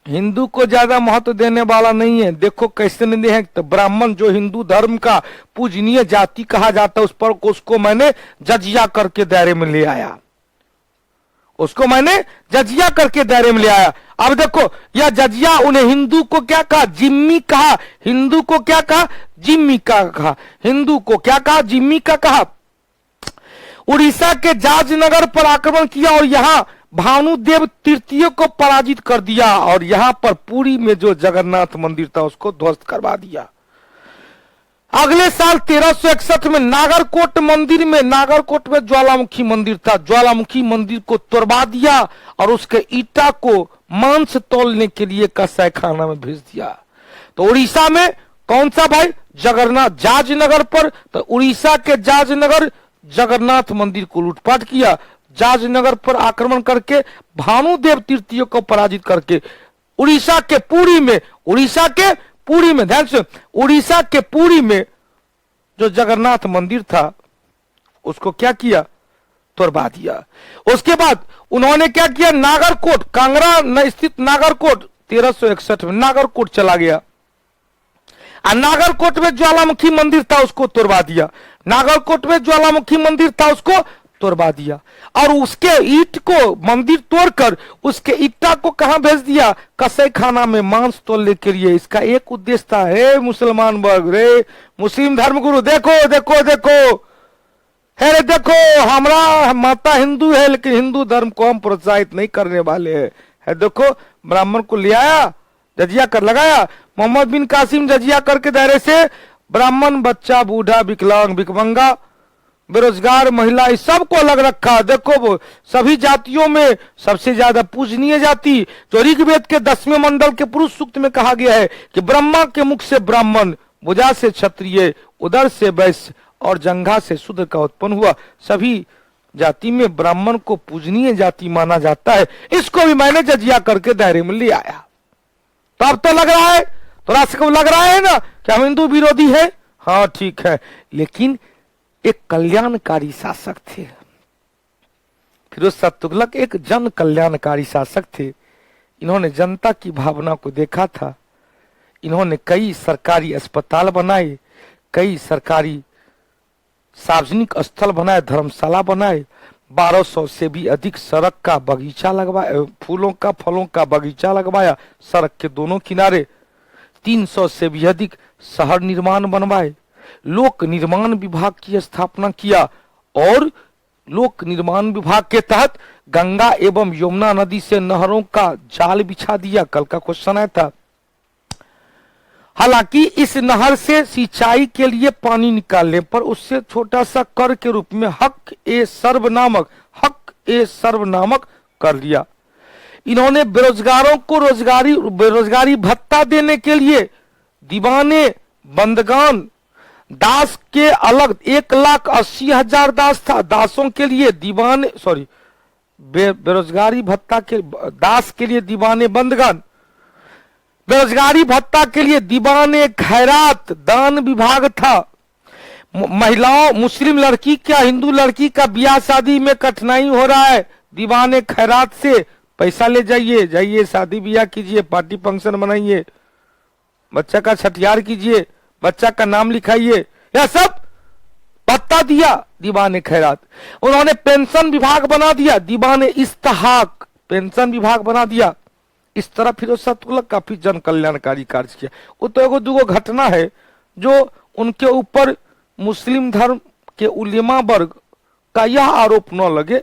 S1: हिंदू को ज्यादा महत्व देने वाला नहीं है। देखो कैसे नहीं है, तो ब्राह्मण जो हिंदू धर्म का पूजनीय जाति कहा जाता है उस पर उसको मैंने जजिया करके दायरे में ले आया, उसको मैंने जजिया करके दायरे में ले आया। अब देखो यह जजिया उन्हें हिंदू को क्या कहा, जिम्मी कहा, हिंदू को क्या कहा, जिम्मी का कहा, हिंदू को क्या कहा, जिम्मी का कहा। उड़ीसा के जाजनगर पर आक्रमण किया और यहां भानुदेव तृतीय को पराजित कर दिया, और यहां पर पुरी में जो जगन्नाथ मंदिर था उसको ध्वस्त करवा दिया। अगले साल 1361 में नागरकोट में ज्वालामुखी मंदिर था, ज्वालामुखी मंदिर को तोड़वा दिया और उसके ईटा को मांस तोलने के लिए कसाई खाना में भेज दिया। तो उड़ीसा में कौन सा भाई? जगन्नाथ जाजनगर पर। तो उड़ीसा के जाजनगर जगन्नाथ मंदिर को लूटपाट किया, जाजनगर पर आक्रमण करके भानुदेव तृतीय को पराजित करके उड़ीसा के पुरी में, उड़ीसा के पुरी में, ध्यान से, उड़ीसा के पुरी में जो जगन्नाथ मंदिर था उसको क्या किया? तोड़वा दिया। उसके बाद उन्होंने क्या किया? नागरकोट, कांगड़ा स्थित नागरकोट 1361 में नागरकोट चला गया और नागरकोट में ज्वालामुखी मंदिर था उसको तोड़वा दिया, नागरकोट में ज्वालामुखी मंदिर था उसको तोड़वा दिया। और उसके ईंट को, मंदिर तोड़कर उसके ईटा को कहां भेज दिया? कसाई खाना में मांस तोड़ने के लिए। इसका एक उद्देश्य था, हे मुसलमान वर्ग, रे मुस्लिम धर्मगुरु, देखो देखो देखो, है देखो, हमारा माता हिंदू है लेकिन हिंदू धर्म को हम प्रोत्साहित नहीं करने वाले हैं। है देखो, ब्राह्मण को ले आया, जजिया कर लगाया, मोहम्मद बिन कासिम जजिया करके दायरे से ब्राह्मण, बच्चा, बूढ़ा, विकलांग, भिकमंगा, बेरोजगार, महिला, इस सबको अलग रखा। देखो वो सभी जातियों में सबसे ज्यादा पूजनीय जाति, जो ऋग्वेद के 10वें मंडल के पुरुष सूक्त में कहा गया है कि ब्रह्मा के मुख से ब्राह्मण, भुजा से क्षत्रिय, उदर से वैश्य और जंघा से शूद्र का उत्पन्न हुआ। सभी जाति में ब्राह्मण को पूजनीय जाति माना जाता है। इसको भी मैंने जजिया करके दायरे में ले आया। तो अब तो लग रहा है, थोड़ा सा लग रहा है ना कि हम हिंदू विरोधी है। हाँ ठीक है, लेकिन एक कल्याणकारी शासक थे। फिरोज शाह तुगलक एक जन कल्याणकारी शासक थे। इन्होंने जनता की भावना को देखा था। इन्होंने कई सरकारी अस्पताल बनाए, कई सरकारी सार्वजनिक स्थल बनाए, धर्मशाला बनाए, 1200 से भी अधिक सड़क का बगीचा लगवाया, फूलों का, फलों का बगीचा लगवाया सड़क के दोनों किनारे, 300 से भी अधिक शहर निर्माण बनवाए, लोक निर्माण विभाग की स्थापना किया और लोक निर्माण विभाग के तहत गंगा एवं यमुना नदी से नहरों का जाल बिछा दिया। कल का क्वेश्चन आया था। हालांकि इस नहर से सिंचाई के लिए पानी निकालने पर उससे छोटा सा कर के रूप में हक ए सर्व नामक कर लिया। इन्होंने बेरोजगारों को बेरोजगारी भत्ता देने के लिए दीवाने, बंदगान, दास के अलग 1,80,000 दास था। दासों के लिए दीवाने, बेरोजगारी भत्ता के, दास के लिए दीवाने, बंदगान, बेरोजगारी भत्ता के लिए दीवाने खैरात, दान विभाग था। महिलाओं, मुस्लिम लड़की क्या हिंदू लड़की का ब्याह शादी में कठिनाई हो रहा है, दीवाने खैरात से पैसा ले जाइए, जाइए शादी ब्याह कीजिए, पार्टी फंक्शन बनाइए, बच्चा का छठियार कीजिए, बच्चा का नाम लिखाइए, यह सब भत्ता दिया दीवाने खैरात। उन्होंने पेंशन विभाग बना दिया, दीवाने इस्तेहाक पेंशन विभाग बना दिया। इस तरह फिरोज शाह तुगलक काफी जन कल्याणकारी कार्य किया। वो तो एगो दूगो घटना है जो उनके ऊपर मुस्लिम धर्म के उलेमा वर्ग का यह आरोप न लगे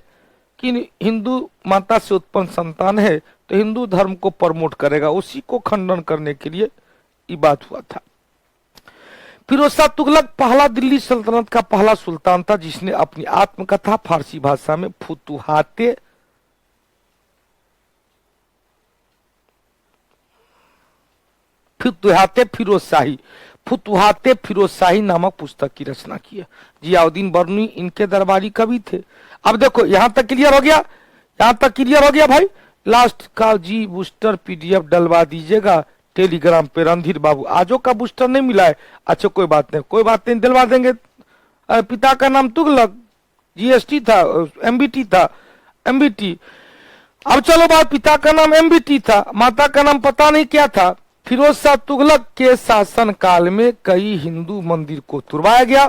S1: कि हिंदू माता से उत्पन्न संतान है तो हिंदू धर्म को प्रमोट करेगा, उसी को खंडन करने के लिए ये बात हुआ था। फिरोज शाह तुगलक पहला दिल्ली सल्तनत का पहला सुल्तान था जिसने अपनी आत्मकथा फारसी भाषा में फुतुहाते फिरोज शाही नामक पुस्तक की रचना की है। जियाउद्दीन बर्नी इनके दरबारी कवि थे। अब देखो यहां तक क्लियर हो गया, यहां तक क्लियर हो गया भाई। लास्ट का जी बूस्टर पीडीएफ डलवा दीजिएगा टेलीग्राम पे। रणधीर बाबू आजो का बूस्टर नहीं मिला है, अच्छा कोई बात नहीं, दिलवा देंगे। पिता का नाम तुगलक, जीएसटी था, एमबीटी था, एमबीटी। अब चलो बात, पिता का नाम एमबीटी था, माता का नाम पता नहीं क्या था। फिरोज शाह तुगलक के शासन काल में कई हिंदू मंदिर को तुड़वाया गया।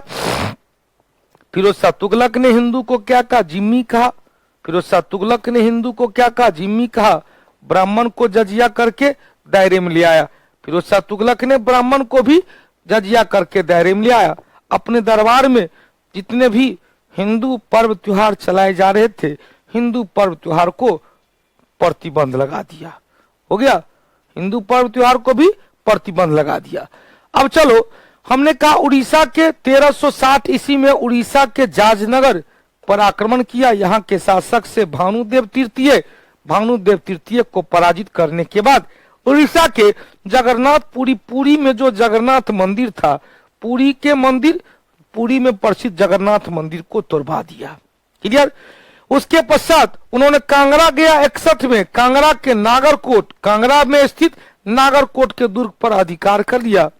S1: फिरोज शाह तुगलक ने हिंदू को क्या कहा? जिम्मी कहा। फिरोज शाह तुगलक ने हिंदू को क्या कहा? जिम्मी कहा। ब्राह्मण को जजिया करके दायरे में ले आया। फिरोज शाह तुगलक ने ब्राह्मण को भी जजिया करके दायरे में ले आया। अपने दरबार में जितने भी हिंदू पर्व त्योहार चलाए जा रहे थे, हिंदू पर्व त्योहार को प्रतिबंध लगा दिया। हो गया, हिंदू पर्व त्योहार को भी प्रतिबंध लगा दिया। अब चलो, हमने कहा उड़ीसा के 1360 ईस्वी में उड़ीसा के जाजनगर पर आक्रमण किया। यहाँ के शासक से भानुदेव तृतीय को पराजित करने के बाद उड़ीसा के जगन्नाथ पुरी में जो जगन्नाथ मंदिर था, पुरी के मंदिर, पुरी में प्रसिद्ध जगन्नाथ मंदिर को तोड़वा दिया। क्लियर। उसके पश्चात उन्होंने कांगड़ा गया 61 में, कांगड़ा के नागरकोट, कांगड़ा में स्थित नागरकोट के दुर्ग पर अधिकार कर लिया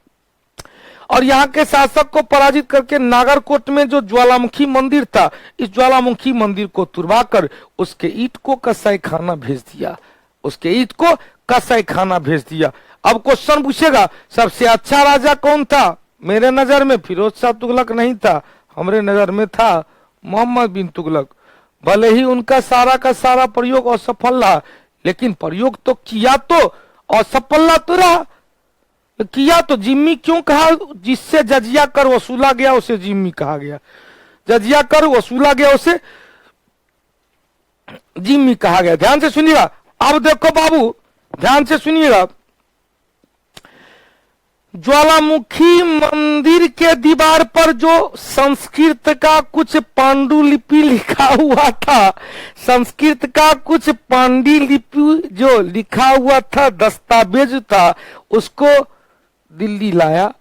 S1: और यहाँ के शासक को पराजित करके नागरकोट में जो ज्वालामुखी मंदिर था, इस ज्वालामुखी मंदिर को तुड़वाकर उसके ईंट को कसाई खाना भेज दिया, उसके ईंट को कसाई खाना भेज दिया। अब क्वेश्चन पूछेगा सबसे अच्छा राजा कौन था? मेरे नजर में फिरोज शाह तुगलक नहीं था, हमारे नजर में था मोहम्मद बिन तुगलक। भले ही उनका सारा का सारा प्रयोग असफल रहा, लेकिन प्रयोग तो किया, तो असफल तो रहा, किया तो जिम्मी क्यों कहा? जिससे जजिया कर वसूला गया उसे जिम्मी कहा गया, जजिया कर वसूला गया उसे जिम्मी कहा गया। ध्यान से सुनिएगा। अब देखो बाबू, ध्यान से सुनिएगा। ज्वालामुखी मंदिर के दीवार पर जो संस्कृत का कुछ पांडुलिपि लिखा हुआ था, संस्कृत का कुछ पांडुलिपि जो लिखा हुआ था, दस्तावेज था, उसको दिल्ली लाया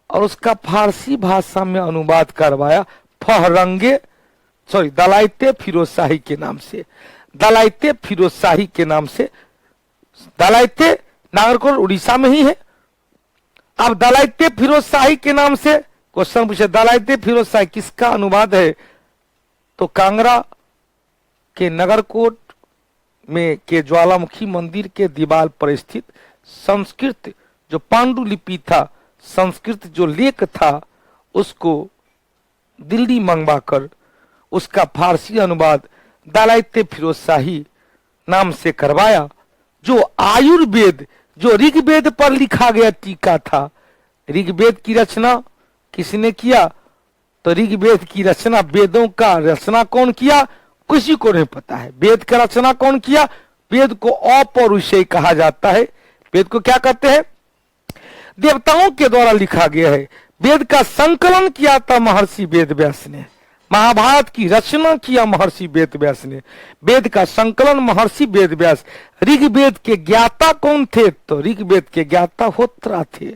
S1: और उसका फारसी भाषा में अनुवाद करवाया फहरंगे, सॉरी, दलाइते फिरोज शाही के नाम से, दलाइते फिरोज शाही के नाम से। दलाइते नागरकोट उड़ीसा में ही है। अब दलाइते फिरोज शाही के नाम से क्वेश्चन पूछे, दलाइते फिरोज शाही किसका अनुवाद है? तो कांगड़ा के नगरकोट में के ज्वालामुखी मंदिर के दीवार पर स्थित संस्कृत जो पांडुलिपि था, संस्कृत जो लेख था, उसको दिल्ली मंगवाकर उसका फारसी अनुवाद दलाइते फिरोज शाही नाम से करवाया। जो आयुर्वेद, जो ऋग्वेद पर लिखा गया टीका था, ऋग्वेद की रचना किसने किया? तो ऋग्वेद की रचना, वेदों का रचना कौन किया? किसी को नहीं पता है। वेद का रचना कौन किया? वेद को अपौरुषेय कहा जाता है। वेद को क्या कहते हैं? देवताओं के द्वारा लिखा गया है। वेद का संकलन किया था महर्षि वेद व्यास ने, महाभारत की रचना किया महर्षि वेद व्यास ने, वेद का संकलन महर्षि वेद व्यास। ऋग्वेद के ज्ञाता कौन थे? तो ऋग्वेद के ज्ञाता होत्रा थे।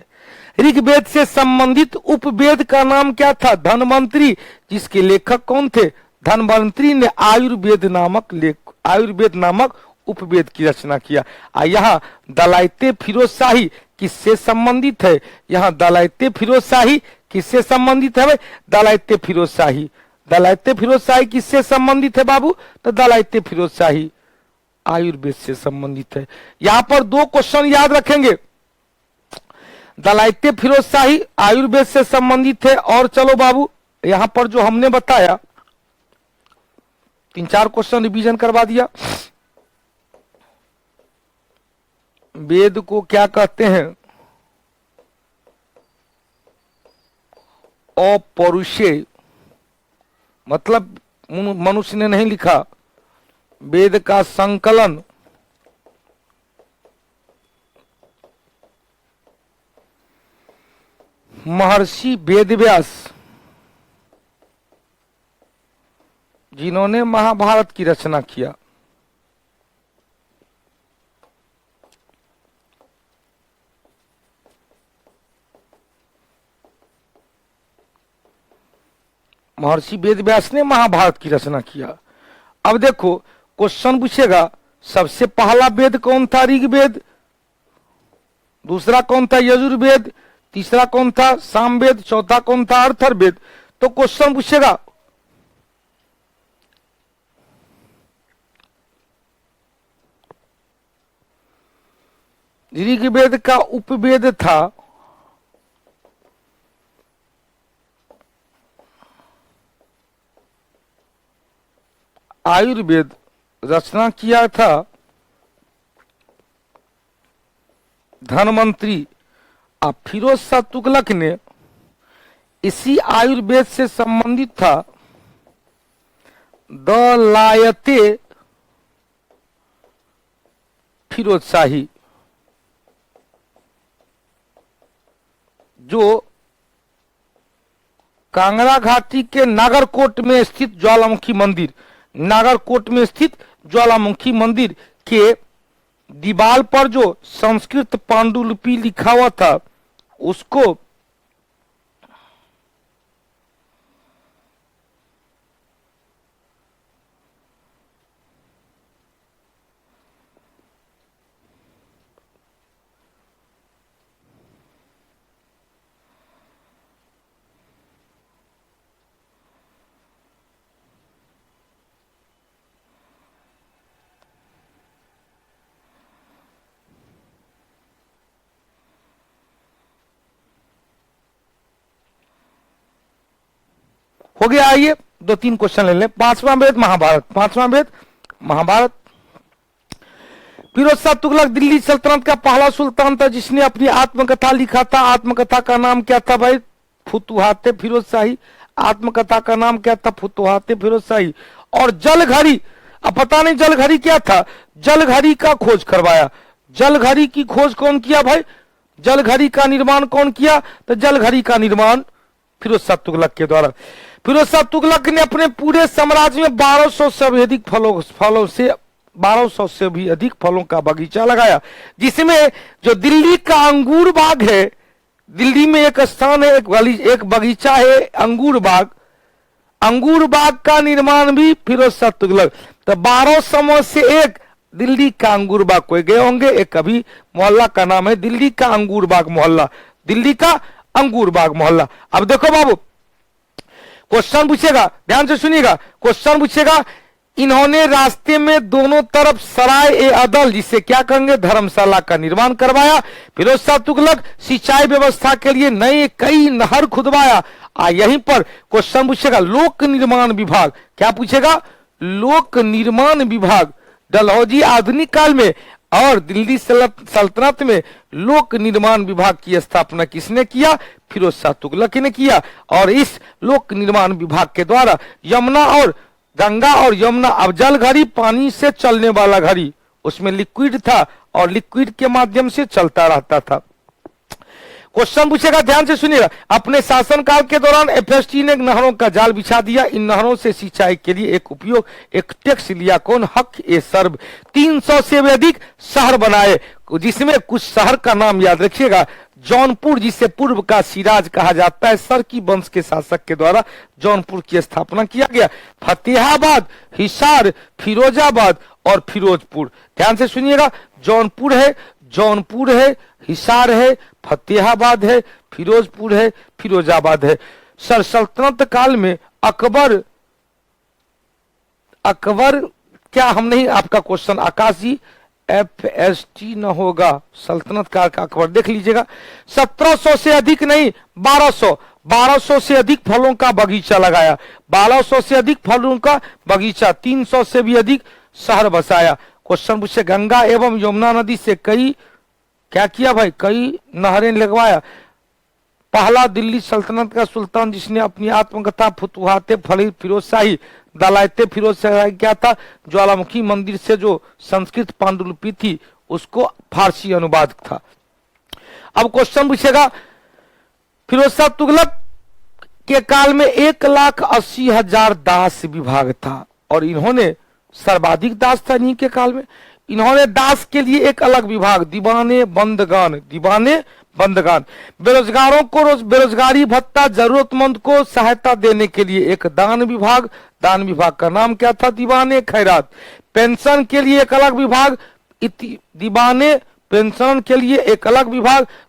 S1: ऋग्वेद से संबंधित उपवेद का नाम क्या था? धन्वंतरी, जिसके लेखक कौन थे? धन्वंतरी ने आयुर्वेद नामक उपवेद की रचना किया। यहाँ दलाइते फिरोज शाही किससे संबंधित है? यहाँ दलाइते फिरोज शाही किससे संबंधित है? दलाइते फिरोज शाही, दलाइते फिरोज शाही किससे संबंधित है बाबू? तो दलाइते फिरोज शाही आयुर्वेद से संबंधित है। यहाँ पर दो क्वेश्चन याद रखेंगे, दलाइते फिरोज शाही आयुर्वेद से संबंधित है, और चलो बाबू यहाँ पर जो हमने बताया 3-4 क्वेश्चन रिवीजन करवा दिया। वेद को क्या कहते हैं? अपौरुषेय, मतलब मनुष्य ने नहीं लिखा, वेद का संकलन महर्षि वेदव्यास, जिन्होंने महाभारत की रचना किया। महर्षि वेदव्यास ने महाभारत की रचना किया। अब देखो क्वेश्चन पूछेगा, सबसे पहला वेद कौन था? ऋग्वेद। दूसरा कौन था? यजुर्वेद। तीसरा कौन था? सामवेद। चौथा कौन था? अथर्ववेद। तो क्वेश्चन पूछेगा ऋग्वेद का उपवेद था आयुर्वेद, रचना किया था धन्वंतरी। अब फिरोज शाह तुगलक ने इसी आयुर्वेद से संबंधित था दलाइते फिरोज शाही, जो कांगड़ा घाटी के नागरकोट में स्थित ज्वालामुखी मंदिर, नागरकोट में स्थित ज्वालामुखी मंदिर के दीवार पर जो संस्कृत पांडुलिपि लिखा हुआ था उसको हो गया। आइए 2-3 क्वेश्चन ले लें। पांचवा वेद महाभारत। पांचवा वेद महाभारत। फिरोज शाह तुगलक दिल्ली सल्तनत का पहला सुल्तान था जिसने अपनी आत्मकथा लिखा था। आत्मकथा का नाम क्या था भाई? फुतुहाते फिरोज शाही। आत्मकथा का नाम क्या था? फुतुहाते फिरोज शाही। और जलघड़ी, अब पता नहीं जलघड़ी क्या था, जलघड़ी का खोज करवाया। जलघड़ी की खोज कौन किया भाई? जलघड़ी का निर्माण कौन किया? तो जलघड़ी का निर्माण फिरोज शाह तुगलक के द्वारा। फिरोज शाह तुगलक ने अपने पूरे साम्राज्य में 1200 से भी अधिक फलों का बगीचा लगाया, जिसमें जो दिल्ली का अंगूर बाग है, दिल्ली में एक स्थान है, एक बगीचा है अंगूर बाग। अंगूर बाग का निर्माण भी फिरोज शाह तुगलक। तो 1200 में से एक दिल्ली का अंगूर बाग। कोई गए होंगे, एक अभी मोहल्ला का नाम है दिल्ली का अंगूर बाग मोहल्ला। दिल्ली का अंगूर बाग मोहल्ला। अब देखो बाबू, क्वेश्चन पूछेगा, ध्यान से सुनिएगा। क्वेश्चन पूछेगा, इन्होंने रास्ते में दोनों तरफ सराय ए अदल, जिसे क्या कहेंगे, धर्मशाला का निर्माण करवाया। फिरोज शाह तुगलक सिंचाई व्यवस्था के लिए नए कई नहर खुदवाया। यहीं पर क्वेश्चन पूछेगा, लोक निर्माण विभाग। क्या पूछेगा? लोक निर्माण विभाग। डलहौजी आधुनिक काल में और दिल्ली सल्तनत में लोक निर्माण विभाग की स्थापना किसने किया? फिरोज शाह तुगलक ने किया। और इस लोक निर्माण विभाग के द्वारा यमुना और गंगा और यमुना, अब जल घड़ी पानी से चलने वाला घड़ी, उसमें लिक्विड था और लिक्विड के माध्यम से चलता रहता था। क्वेश्चन पूछेगा, ध्यान से सुनिएगा। अपने शासनकाल के दौरान एफएसटी ने नहरों का जाल बिछा दिया। इन नहरों से सिंचाई के लिए एक टैक्स लिया। कौन? हक ए सर्व। 300 से भी अधिक शहर बनाए, जिसमें कुछ शहर का नाम याद रखिएगा। जौनपुर, जिसे पूर्व का सिराज कहा जाता है, सरकी वंश के शासक के द्वारा जौनपुर की स्थापना किया गया। फतेहाबाद, हिसार, फिरोजाबाद और फिरोजपुर। ध्यान से सुनिएगा, जौनपुर है, हिसार है, फतेहाबाद है, फिरोजपुर है, फिरोजाबाद है। सल्तनत काल में अकबर क्या हम नहीं, आपका क्वेश्चन आकाश जी FST न होगा, सल्तनत काल का अकबर देख लीजिएगा। 1700 से अधिक नहीं, 1200 से अधिक फलों का बगीचा लगाया। 1200 से अधिक फलों का बगीचा, 300 से भी अधिक शहर बसाया। क्वेश्चन पूछे, गंगा एवं यमुना नदी से क्या किया भाई? कई नहरें लगवाया। पहला दिल्ली सल्तनत का सुल्तान जिसने अपनी आत्मकथा फुतुहाते फिरोज शाही, दलायते फिरोज शाही क्या था? ज्वालामुखी मंदिर से जो संस्कृत पांडुलिपि थी उसको फारसी अनुवाद था। अब क्वेश्चन पूछेगा, फिरोज शाह तुगलक के काल में 1,80,000 दास विभाग था और इन्होंने सर्वाधिक दास था इन्हीं के काल में। इन्होंने दास के लिए एक अलग विभाग, दीवाने बंदगान। बेरोजगारों को बेरोजगारी भत्ता, जरूरतमंद को सहायता देने के लिए एक दान विभाग का नाम क्या था? दीवाने खैरात। पेंशन के लिए एक अलग विभाग,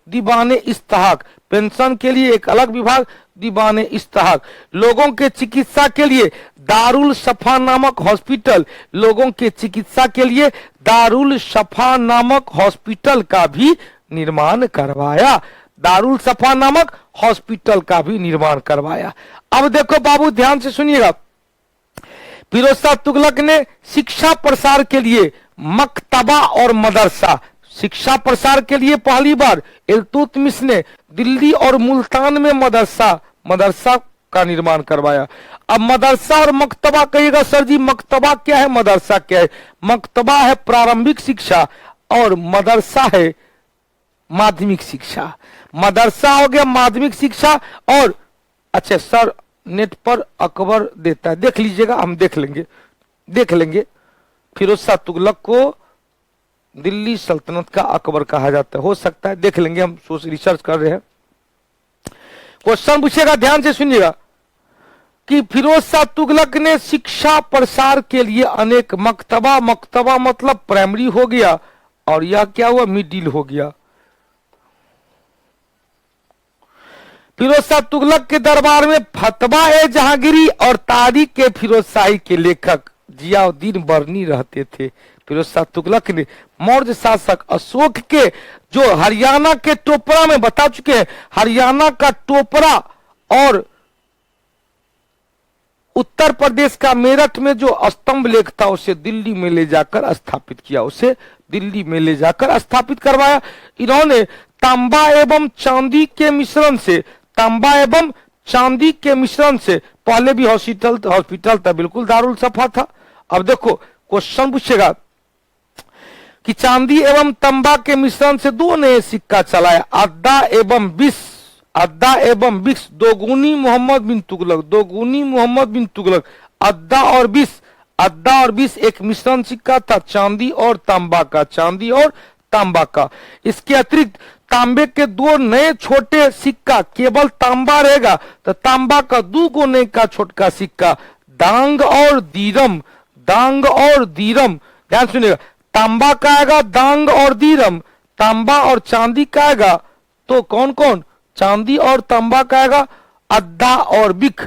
S1: दीवाने इस्तेहाक। पेंशन के लिए एक अलग विभाग, दीवाने इस्तेहाक। लोगों के चिकित्सा के लिए दारुल शफा नामक हॉस्पिटल का भी निर्माण करवाया। दारुल शफा नामक हॉस्पिटल का भी निर्माण करवाया। अब देखो बाबू, ध्यान से सुनिएगा। फिरोज शाह तुगलक ने शिक्षा प्रसार के लिए मकतबा और मदरसा, शिक्षा प्रसार के लिए पहली बार इल्तुतमिश ने दिल्ली और मुल्तान में मदरसा का निर्माण करवाया। अब मदरसा और मकतबा कहिएगा, सर जी मकतबा क्या है, मदरसा क्या है? मकतबा है प्रारंभिक शिक्षा और मदरसा है माध्यमिक शिक्षा। मदरसा हो गया माध्यमिक शिक्षा और अच्छा सर नेट पर अकबर देता है, देख लीजिएगा, हम देख लेंगे। फिरोज शाह तुगलक को दिल्ली सल्तनत का अकबर कहा जाता है। हो सकता है, देख लेंगे, हम सोच रिसर्च कर रहे हैं। क्वेश्चन पूछेगा, ध्यान से सुनिएगा कि फिरोज शाह तुगलक ने शिक्षा प्रसार के लिए अनेक मकतबा, मकतबा मतलब प्राइमरी हो गया, और यह क्या हुआ, मिडिल हो गया। फिरोज शाह तुगलक के दरबार में फतवा ए जहांगीरी और तारीख ए फिरोज शाही के लेखक जियाउद्दीन बर्नी रहते थे। फिरोज शाह तुगलक ने मौर्य शासक अशोक के, जो हरियाणा के टोपरा में बता चुके हैं, हरियाणा का टोपरा और उत्तर प्रदेश का मेरठ में जो स्तंभ लेख था उसे दिल्ली में ले जाकर स्थापित किया, उसे दिल्ली में ले जाकर स्थापित करवाया। इन्होंने तांबा एवं चांदी के मिश्रण से, तांबा एवं चांदी के मिश्रण से, पहले भी हॉस्पिटल था, बिल्कुल दारुल सफा था। अब देखो क्वेश्चन पूछेगा कि चांदी एवं तांबा के मिश्रण से 2 नए सिक्का चलाया, अद्दा एवं बिस, अद्दा एवं बिक्स, दोगुनी मोहम्मद बिन तुगलक, दोगुनी मोहम्मद बिन तुगलक, अद्दा और बिस, अद्दा और बिस एक मिश्रण सिक्का था चांदी और तांबा का, चांदी और तांबा का। इसके अतिरिक्त तांबे के 2 नए छोटे सिक्का, केवल तांबा रहेगा तो तांबा का 2 गुने का छोटका सिक्का, दांग और दीरम, दांग और दीरम, ध्यान सुनिएगा, तांबा का आएगा दांग और दीरम, तांबा और चांदी का आएगा तो कौन कौन, चांदी और तांबा का आएगा अद्दा और बिक,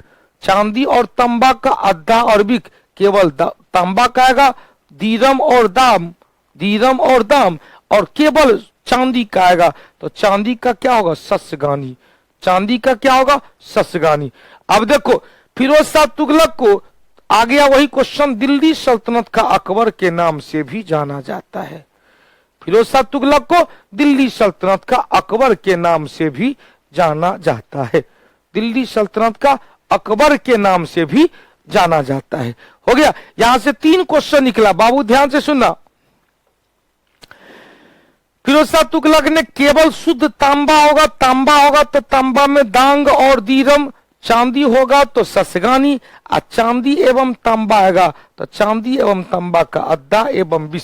S1: चांदी और तांबा का अद्दा और बिक, केवल तांबा का आएगा दीरम और दाम, दीरम और दाम, और केवल चांदी का आएगा तो चांदी का क्या होगा, सस्गानी, चांदी का क्या होगा, सस्गानी। अब देखो फिरोज शाह तुगलक को आ गया वही क्वेश्चन, दिल्ली सल्तनत का अकबर के नाम से भी जाना जाता है। फिरोज शाह तुगलक को दिल्ली सल्तनत का अकबर के नाम से भी जाना जाता है, दिल्ली सल्तनत का अकबर के नाम से भी जाना जाता है। हो गया, यहां से 3 क्वेश्चन निकला, बाबू ध्यान से सुनना। फिरोज शाह तुगलक ने केवल शुद्ध तांबा होगा, तांबा होगा तो तांबा में दांग और दीरम, चांदी होगा तो ससगानी, और चांदी एवं तांबा आएगा तो चांदी एवं तांबा का अद्दा एवं बिस,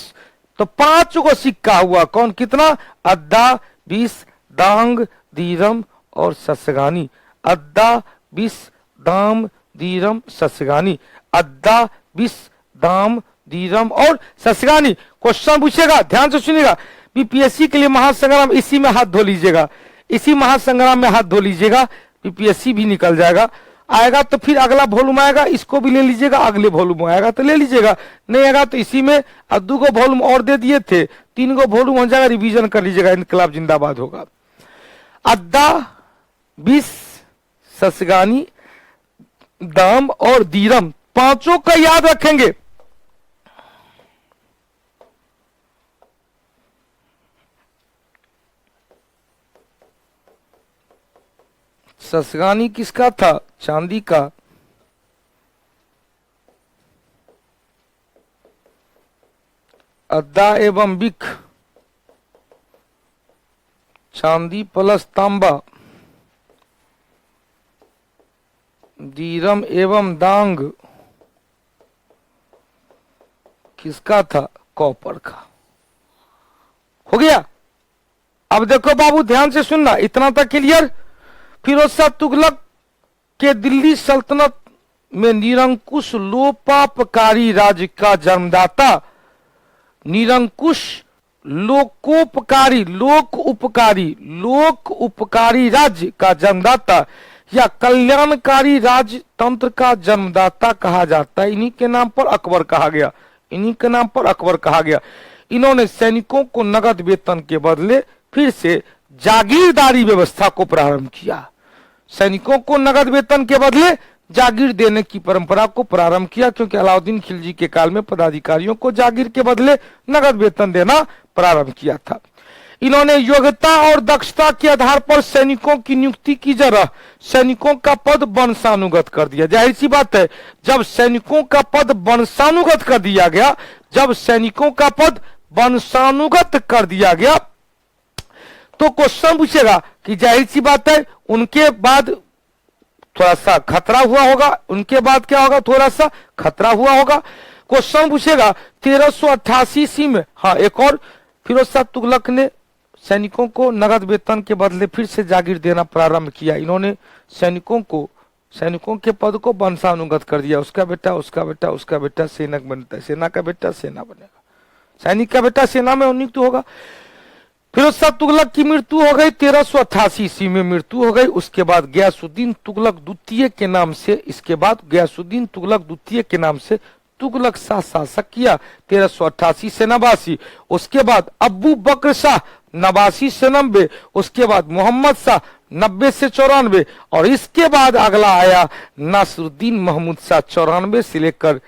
S1: तो 5 गो सिक्का हुआ, कौन कितना, अद्दा, बिस, दांग, दीरम और ससगानी, अद्दा, बिस, दाम, दीरम, ससगानी, अद्दा, बिस, दाम, दीरम और ससगानी। क्वेश्चन पूछेगा, ध्यान से सुनिएगा, बीपीएससी के लिए महासंग्राम, इसी में हाथ धो लीजिएगा, इसी महासंग्राम में हाथ धो लीजिएगा, बीपीएससी भी निकल जाएगा। आएगा तो फिर अगला वॉल्यूम आएगा, इसको भी ले लीजिएगा, अगले वॉल्यूम आएगा तो ले लीजिएगा, नहीं आएगा तो इसी में 2 गो वॉल्यूम और दे दिए थे, 3 गो वॉल्यूम हो जाएगा, रिवीजन कर लीजिएगा, इनकलाब जिंदाबाद होगा। अद्दा, बिस, ससगानी, दाम और दीरम, 5 का याद रखेंगे। ससगानी किसका था, चांदी का, अद्दा एवं बिक, चांदी प्लस तांबा, दीरम एवं दांग किसका था, कॉपर का। हो गया। अब देखो बाबू ध्यान से सुनना, इतना तक क्लियर। फिरोज शाह तुगलक के दिल्ली सल्तनत में निरंकुश लोपापकारी राज्य का जन्मदाता, निरंकुश लोकोपकारी, लोक उपकारी राज्य का जन्मदाता या कल्याणकारी राजतंत्र का जन्मदाता कहा जाता है। इन्हीं के नाम पर अकबर कहा गया, इन्हीं के नाम पर अकबर कहा गया। इन्होंने सैनिकों को नगद वेतन के बदले फिर से जागीरदारी व्यवस्था को प्रारंभ किया, सैनिकों को नगद वेतन के बदले जागीर देने की परंपरा को प्रारंभ किया, क्योंकि अलाउद्दीन खिलजी के काल में पदाधिकारियों को जागीर के बदले नगद वेतन देना प्रारंभ किया था। इन्होंने योग्यता और दक्षता के आधार पर सैनिकों की नियुक्ति की जगह सैनिकों का पद वंशानुगत कर दिया। जाहिर सी बात है, जब सैनिकों का पद वंशानुगत कर दिया गया, जब सैनिकों का पद वंशानुगत कर दिया गया तो क्वेश्चन पूछेगा कि जाहिर सी बात है उनके बाद थोड़ा सा खतरा हुआ होगा, उनके बाद क्या होगा, थोड़ा सा खतरा हुआ होगा। क्वेश्चन पूछेगा 1388 ईस्वी में, हाँ एक और फिरोज शाह तुगलक ने सैनिकों को नगद वेतन के बदले फिर से जागीर देना प्रारंभ किया। इन्होंने सैनिकों के पद को वंशानुगत कर दिया। उसका बेटा उसका बेटा उसका बेटा सैनिक बनता है, सेना का बेटा सेना बनेगा, सैनिक का बेटा सेना में नियुक्त होगा। फिरोज शाह तुगलक की मृत्यु हो गई 1388 ईस्वी में मृत्यु हो गई। उसके बाद गयासुद्दीन तुगलक द्वितीय के नाम से तुगलक शाह शासक किया 1388 से 89। उसके बाद अब्बू बकर शाह 89 से 90। उसके बाद मोहम्मद शाह 90 से 94 और इसके बाद अगला आया नासरुद्दीन महमूद शाह 94 से लेकर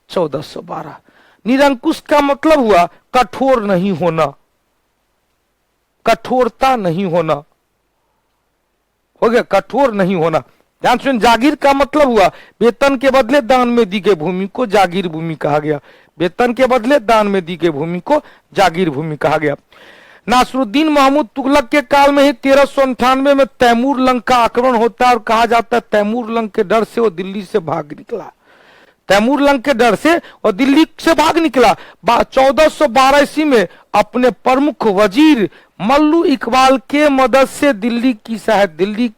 S1: 1412। निरंकुश का मतलब हुआ कठोर नहीं होना, कठोरता नहीं होना, हो गया कठोर नहीं होना। ध्यान सुन, जागीर का मतलब हुआ वेतन के बदले दान में दी गई भूमि को जागीर भूमि कहा गया। वेतन के बदले दान में दी गई भूमि को जागीर भूमि कहा गया। नासरुद्दीन महमूद तुगलक के काल में ही 1398 में तैमूर लंग का आक्रमण होता है और कहा जाता है तैमूर लंग के डर से वो दिल्ली से भाग निकला। तैमूर लंग के डर से और दिल्ली से भाग निकला। 1412 ईस्वी में अपने प्रमुख वजीर मल्लू इकबाल के मदद से दिल्ली की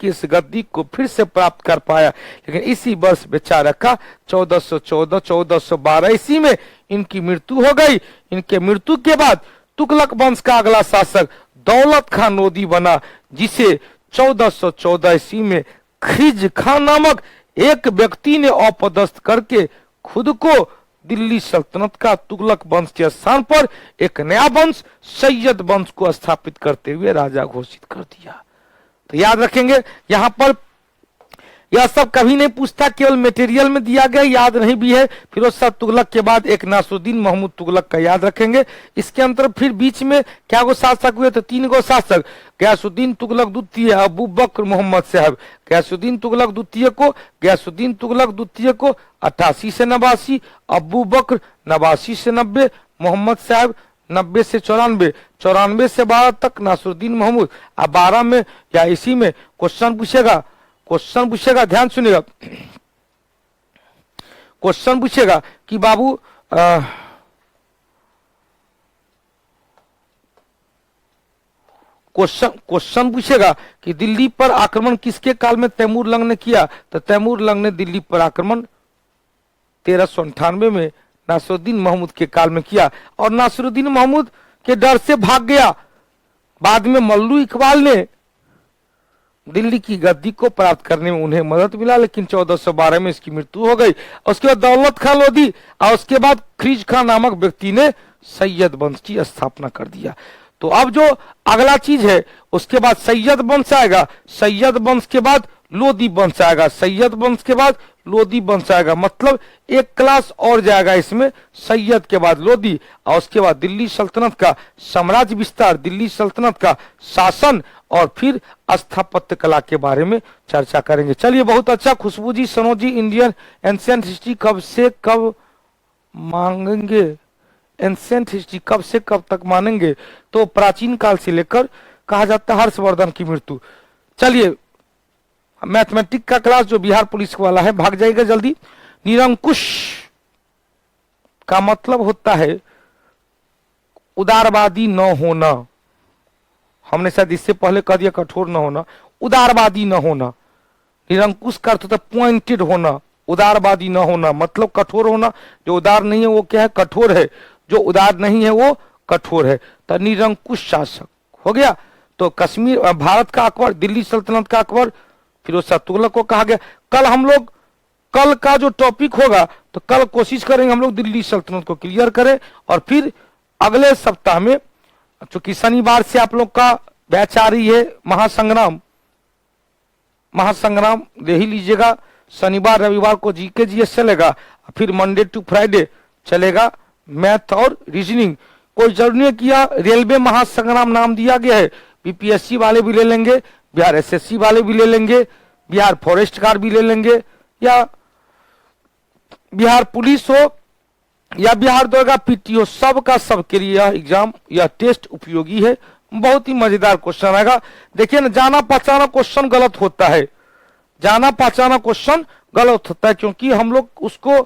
S1: इस गद्दी को फिर से प्राप्त कर पाया। लेकिन इसी वर्ष बेचारा का 1412 ईस्वी में इनकी मृत्यु हो गई। इनके मृत्यु के बाद तुगलक वंश का अगला शासक दौलत खान लोदी बना, जिसे 1414 ईस्वी में खिज खान नामक एक व्यक्ति ने अपदस्थ करके खुद को दिल्ली सल्तनत का तुगलक वंश के स्थान पर एक नया वंश सैयद वंश को स्थापित करते हुए राजा घोषित कर दिया। तो याद रखेंगे, यहां पर यह सब कभी नहीं पूछता, केवल मटेरियल में दिया गया, याद नहीं भी है। फिरोज शाह तुगलक के बाद एक नासरुद्दीन महमूद तुगलक का याद रखेंगे। इसके अंतर फिर बीच में क्या गो शासक हुए, तो 3 गो शासक, गयासुद्दीन तुगलक द्वितीय, अबू बकर मोहम्मद साहब। गयासुद्दीन तुगलक द्वितीय को 88 से 89, अबू बकर 89 से 90, मोहम्मद साहब 90 से 94, 94 से 12 तक नासरुद्दीन महमूद। अब 12 में या इसी में क्वेश्चन पूछेगा, ध्यान सुनिएगा। क्वेश्चन पूछेगा कि बाबू क्वेश्चन पूछेगा कि दिल्ली पर आक्रमण किसके काल में तैमूर लंग ने किया, तो तैमूर लंग ने दिल्ली पर आक्रमण 1398 में नासरुद्दीन महमूद के काल में किया और नासरुद्दीन महमूद के डर से भाग गया। बाद में मल्लू इकबाल ने दिल्ली की गद्दी को प्राप्त करने में उन्हें मदद मिला, लेकिन 1412 में इसकी मृत्यु हो गई। उसके बाद दौलत खान लोदी और उसके बाद खिज खान नामक व्यक्ति ने सैयद वंश की स्थापना कर दिया। तो अब जो अगला चीज है, उसके बाद सैयद वंश आएगा, सैयद वंश के बाद लोदी वंश आएगा, सैयद वंश के बाद लोदी वंश आएगा, मतलब एक क्लास और जाएगा इसमें, सैयद के बाद लोदी और उसके बाद दिल्ली सल्तनत का साम्राज्य विस्तार, दिल्ली सल्तनत का शासन और फिर स्थापत्य कला के बारे में चर्चा करेंगे। चलिए, बहुत अच्छा। खुशबू जी, सनोज जी, इंडियन एंशिएंट हिस्ट्री कब से कब मांगेंगे? एंशिएंट हिस्ट्री कब से कब तक मानेंगे? तो प्राचीन काल से लेकर कहा जाता है हर्षवर्धन की मृत्यु। चलिए, मैथमेटिक का क्लास जो बिहार पुलिस वाला है भाग जाएगा जल्दी। निरंकुश का मतलब होता है उदारवादी न होना। हमने शायद इससे पहले कह दिया कठोर न होना, उदारवादी न होना। निरंकुश का अर्थ होता है पॉइंटेड होना, उदारवादी न होना मतलब कठोर होना। जो उदार नहीं है वो क्या है? कठोर है। जो उदार नहीं है वो कठोर है। तो निरंकुश शासक हो गया। तो कश्मीर भारत का अकबर, दिल्ली सल्तनत का अकबर फिरोज शाह तुगलक को कहा गया। कल का जो टॉपिक होगा, तो कल कोशिश करेंगे हम लोग दिल्ली सल्तनत को क्लियर करें और फिर अगले सप्ताह में, चूंकि शनिवार से आप लोग का बैच आ रही है महासंग्राम ले ही लीजिएगा। शनिवार रविवार को जीके जीएस चलेगा, फिर मंडे टू फ्राइडे चलेगा मैथ और रीजनिंग। कोई जरूरी नहीं किया रेलवे महासंग्राम नाम दिया गया है, बीपीएससी वाले भी ले लेंगे, बिहार एसएससी वाले भी ले लेंगे, बिहार फॉरेस्ट गार्ड भी ले लेंगे, या बिहार पुलिस हो या बिहार दरोगा पीटी हो, सबका सबके लिए यह एग्जाम या टेस्ट उपयोगी है। बहुत ही मजेदार क्वेश्चन आएगा। देखिए ना, जाना पहचाना क्वेश्चन गलत होता है, जाना पहचाना क्वेश्चन गलत होता है क्योंकि हम लोग उसको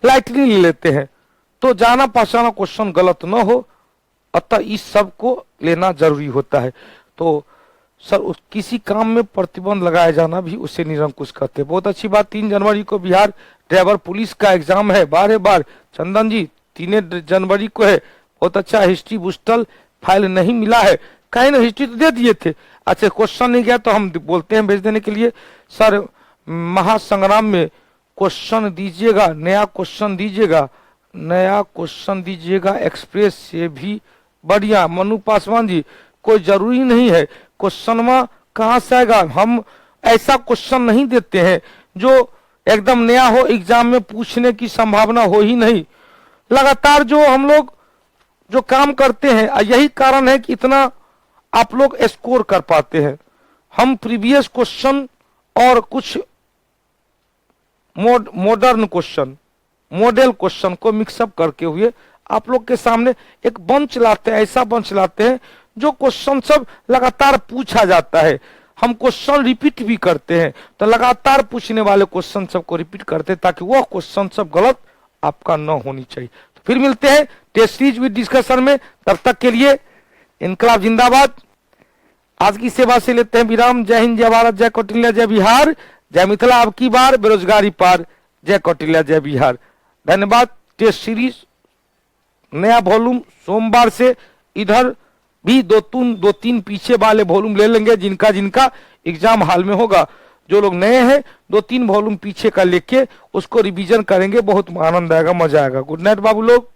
S1: लाइटली ले लेते हैं। तो जाना पहचाना क्वेश्चन गलत न हो, अतः इस सब को लेना जरूरी होता है। तो सर किसी काम में प्रतिबंध लगाया जाना भी उसे निरंकुश कहते हैं। बहुत अच्छी बात, 3 जनवरी को बिहार ड्राइवर पुलिस का एग्जाम है, बार चंदन जी 3 जनवरी को है। बहुत अच्छा, हिस्ट्री बूस्टर फाइल नहीं मिला है, कहीं ना हिस्ट्री तो दे दिए थे। अच्छा क्वेश्चन नहीं गया तो हम बोलते हैं भेज देने के लिए। सर महासंग्राम में क्वेश्चन दीजिएगा, नया क्वेश्चन दीजिएगा, नया क्वेश्चन दीजिएगा एक्सप्रेस से भी बढ़िया। मनु पासवान जी कोई जरूरी नहीं है, क्वेश्चन कहाँ से आएगा, हम ऐसा क्वेश्चन नहीं देते हैं जो एकदम नया हो, एग्जाम में पूछने की संभावना हो ही नहीं। लगातार जो हम लोग जो काम करते हैं, यही कारण है कि इतना आप लोग स्कोर कर पाते हैं। हम प्रीवियस क्वेश्चन और कुछ मॉडर्न क्वेश्चन, मॉडल क्वेश्चन को मिक्सअप करके हुए आप लोग के सामने एक बंच लाते हैं, ऐसा बंच लाते हैं जो क्वेश्चन सब लगातार पूछा जाता है। हम क्वेश्चन रिपीट भी करते हैं, तो लगातार पूछने वाले क्वेश्चन सब को रिपीट करते हैं ताकि वह क्वेश्चन सब गलत आपका न होनी चाहिए। तो फिर मिलते हैं टेस्ट सीरीज विद डिस्कशन में, तब तक के लिए इनकलाब जिंदाबाद। आज की सेवा से लेते हैं विराम। जय हिंद, जय भारत, जय कौटिल्य, जय बिहार, जय मिथिला अब की बार, बेरोजगारी पार, जय कौटिल्य, जय बिहार। धन्यवाद। टेस्ट सीरीज नया वॉल्यूम सोमवार से, इधर भी दो तीन पीछे वाले वॉल्यूम ले लेंगे जिनका जिनका एग्जाम हाल में होगा। जो लोग नए हैं 2-3 वॉल्यूम पीछे का लेके उसको रिवीजन करेंगे, बहुत आनंद आएगा, मजा आएगा। गुड नाइट बाबू लोग।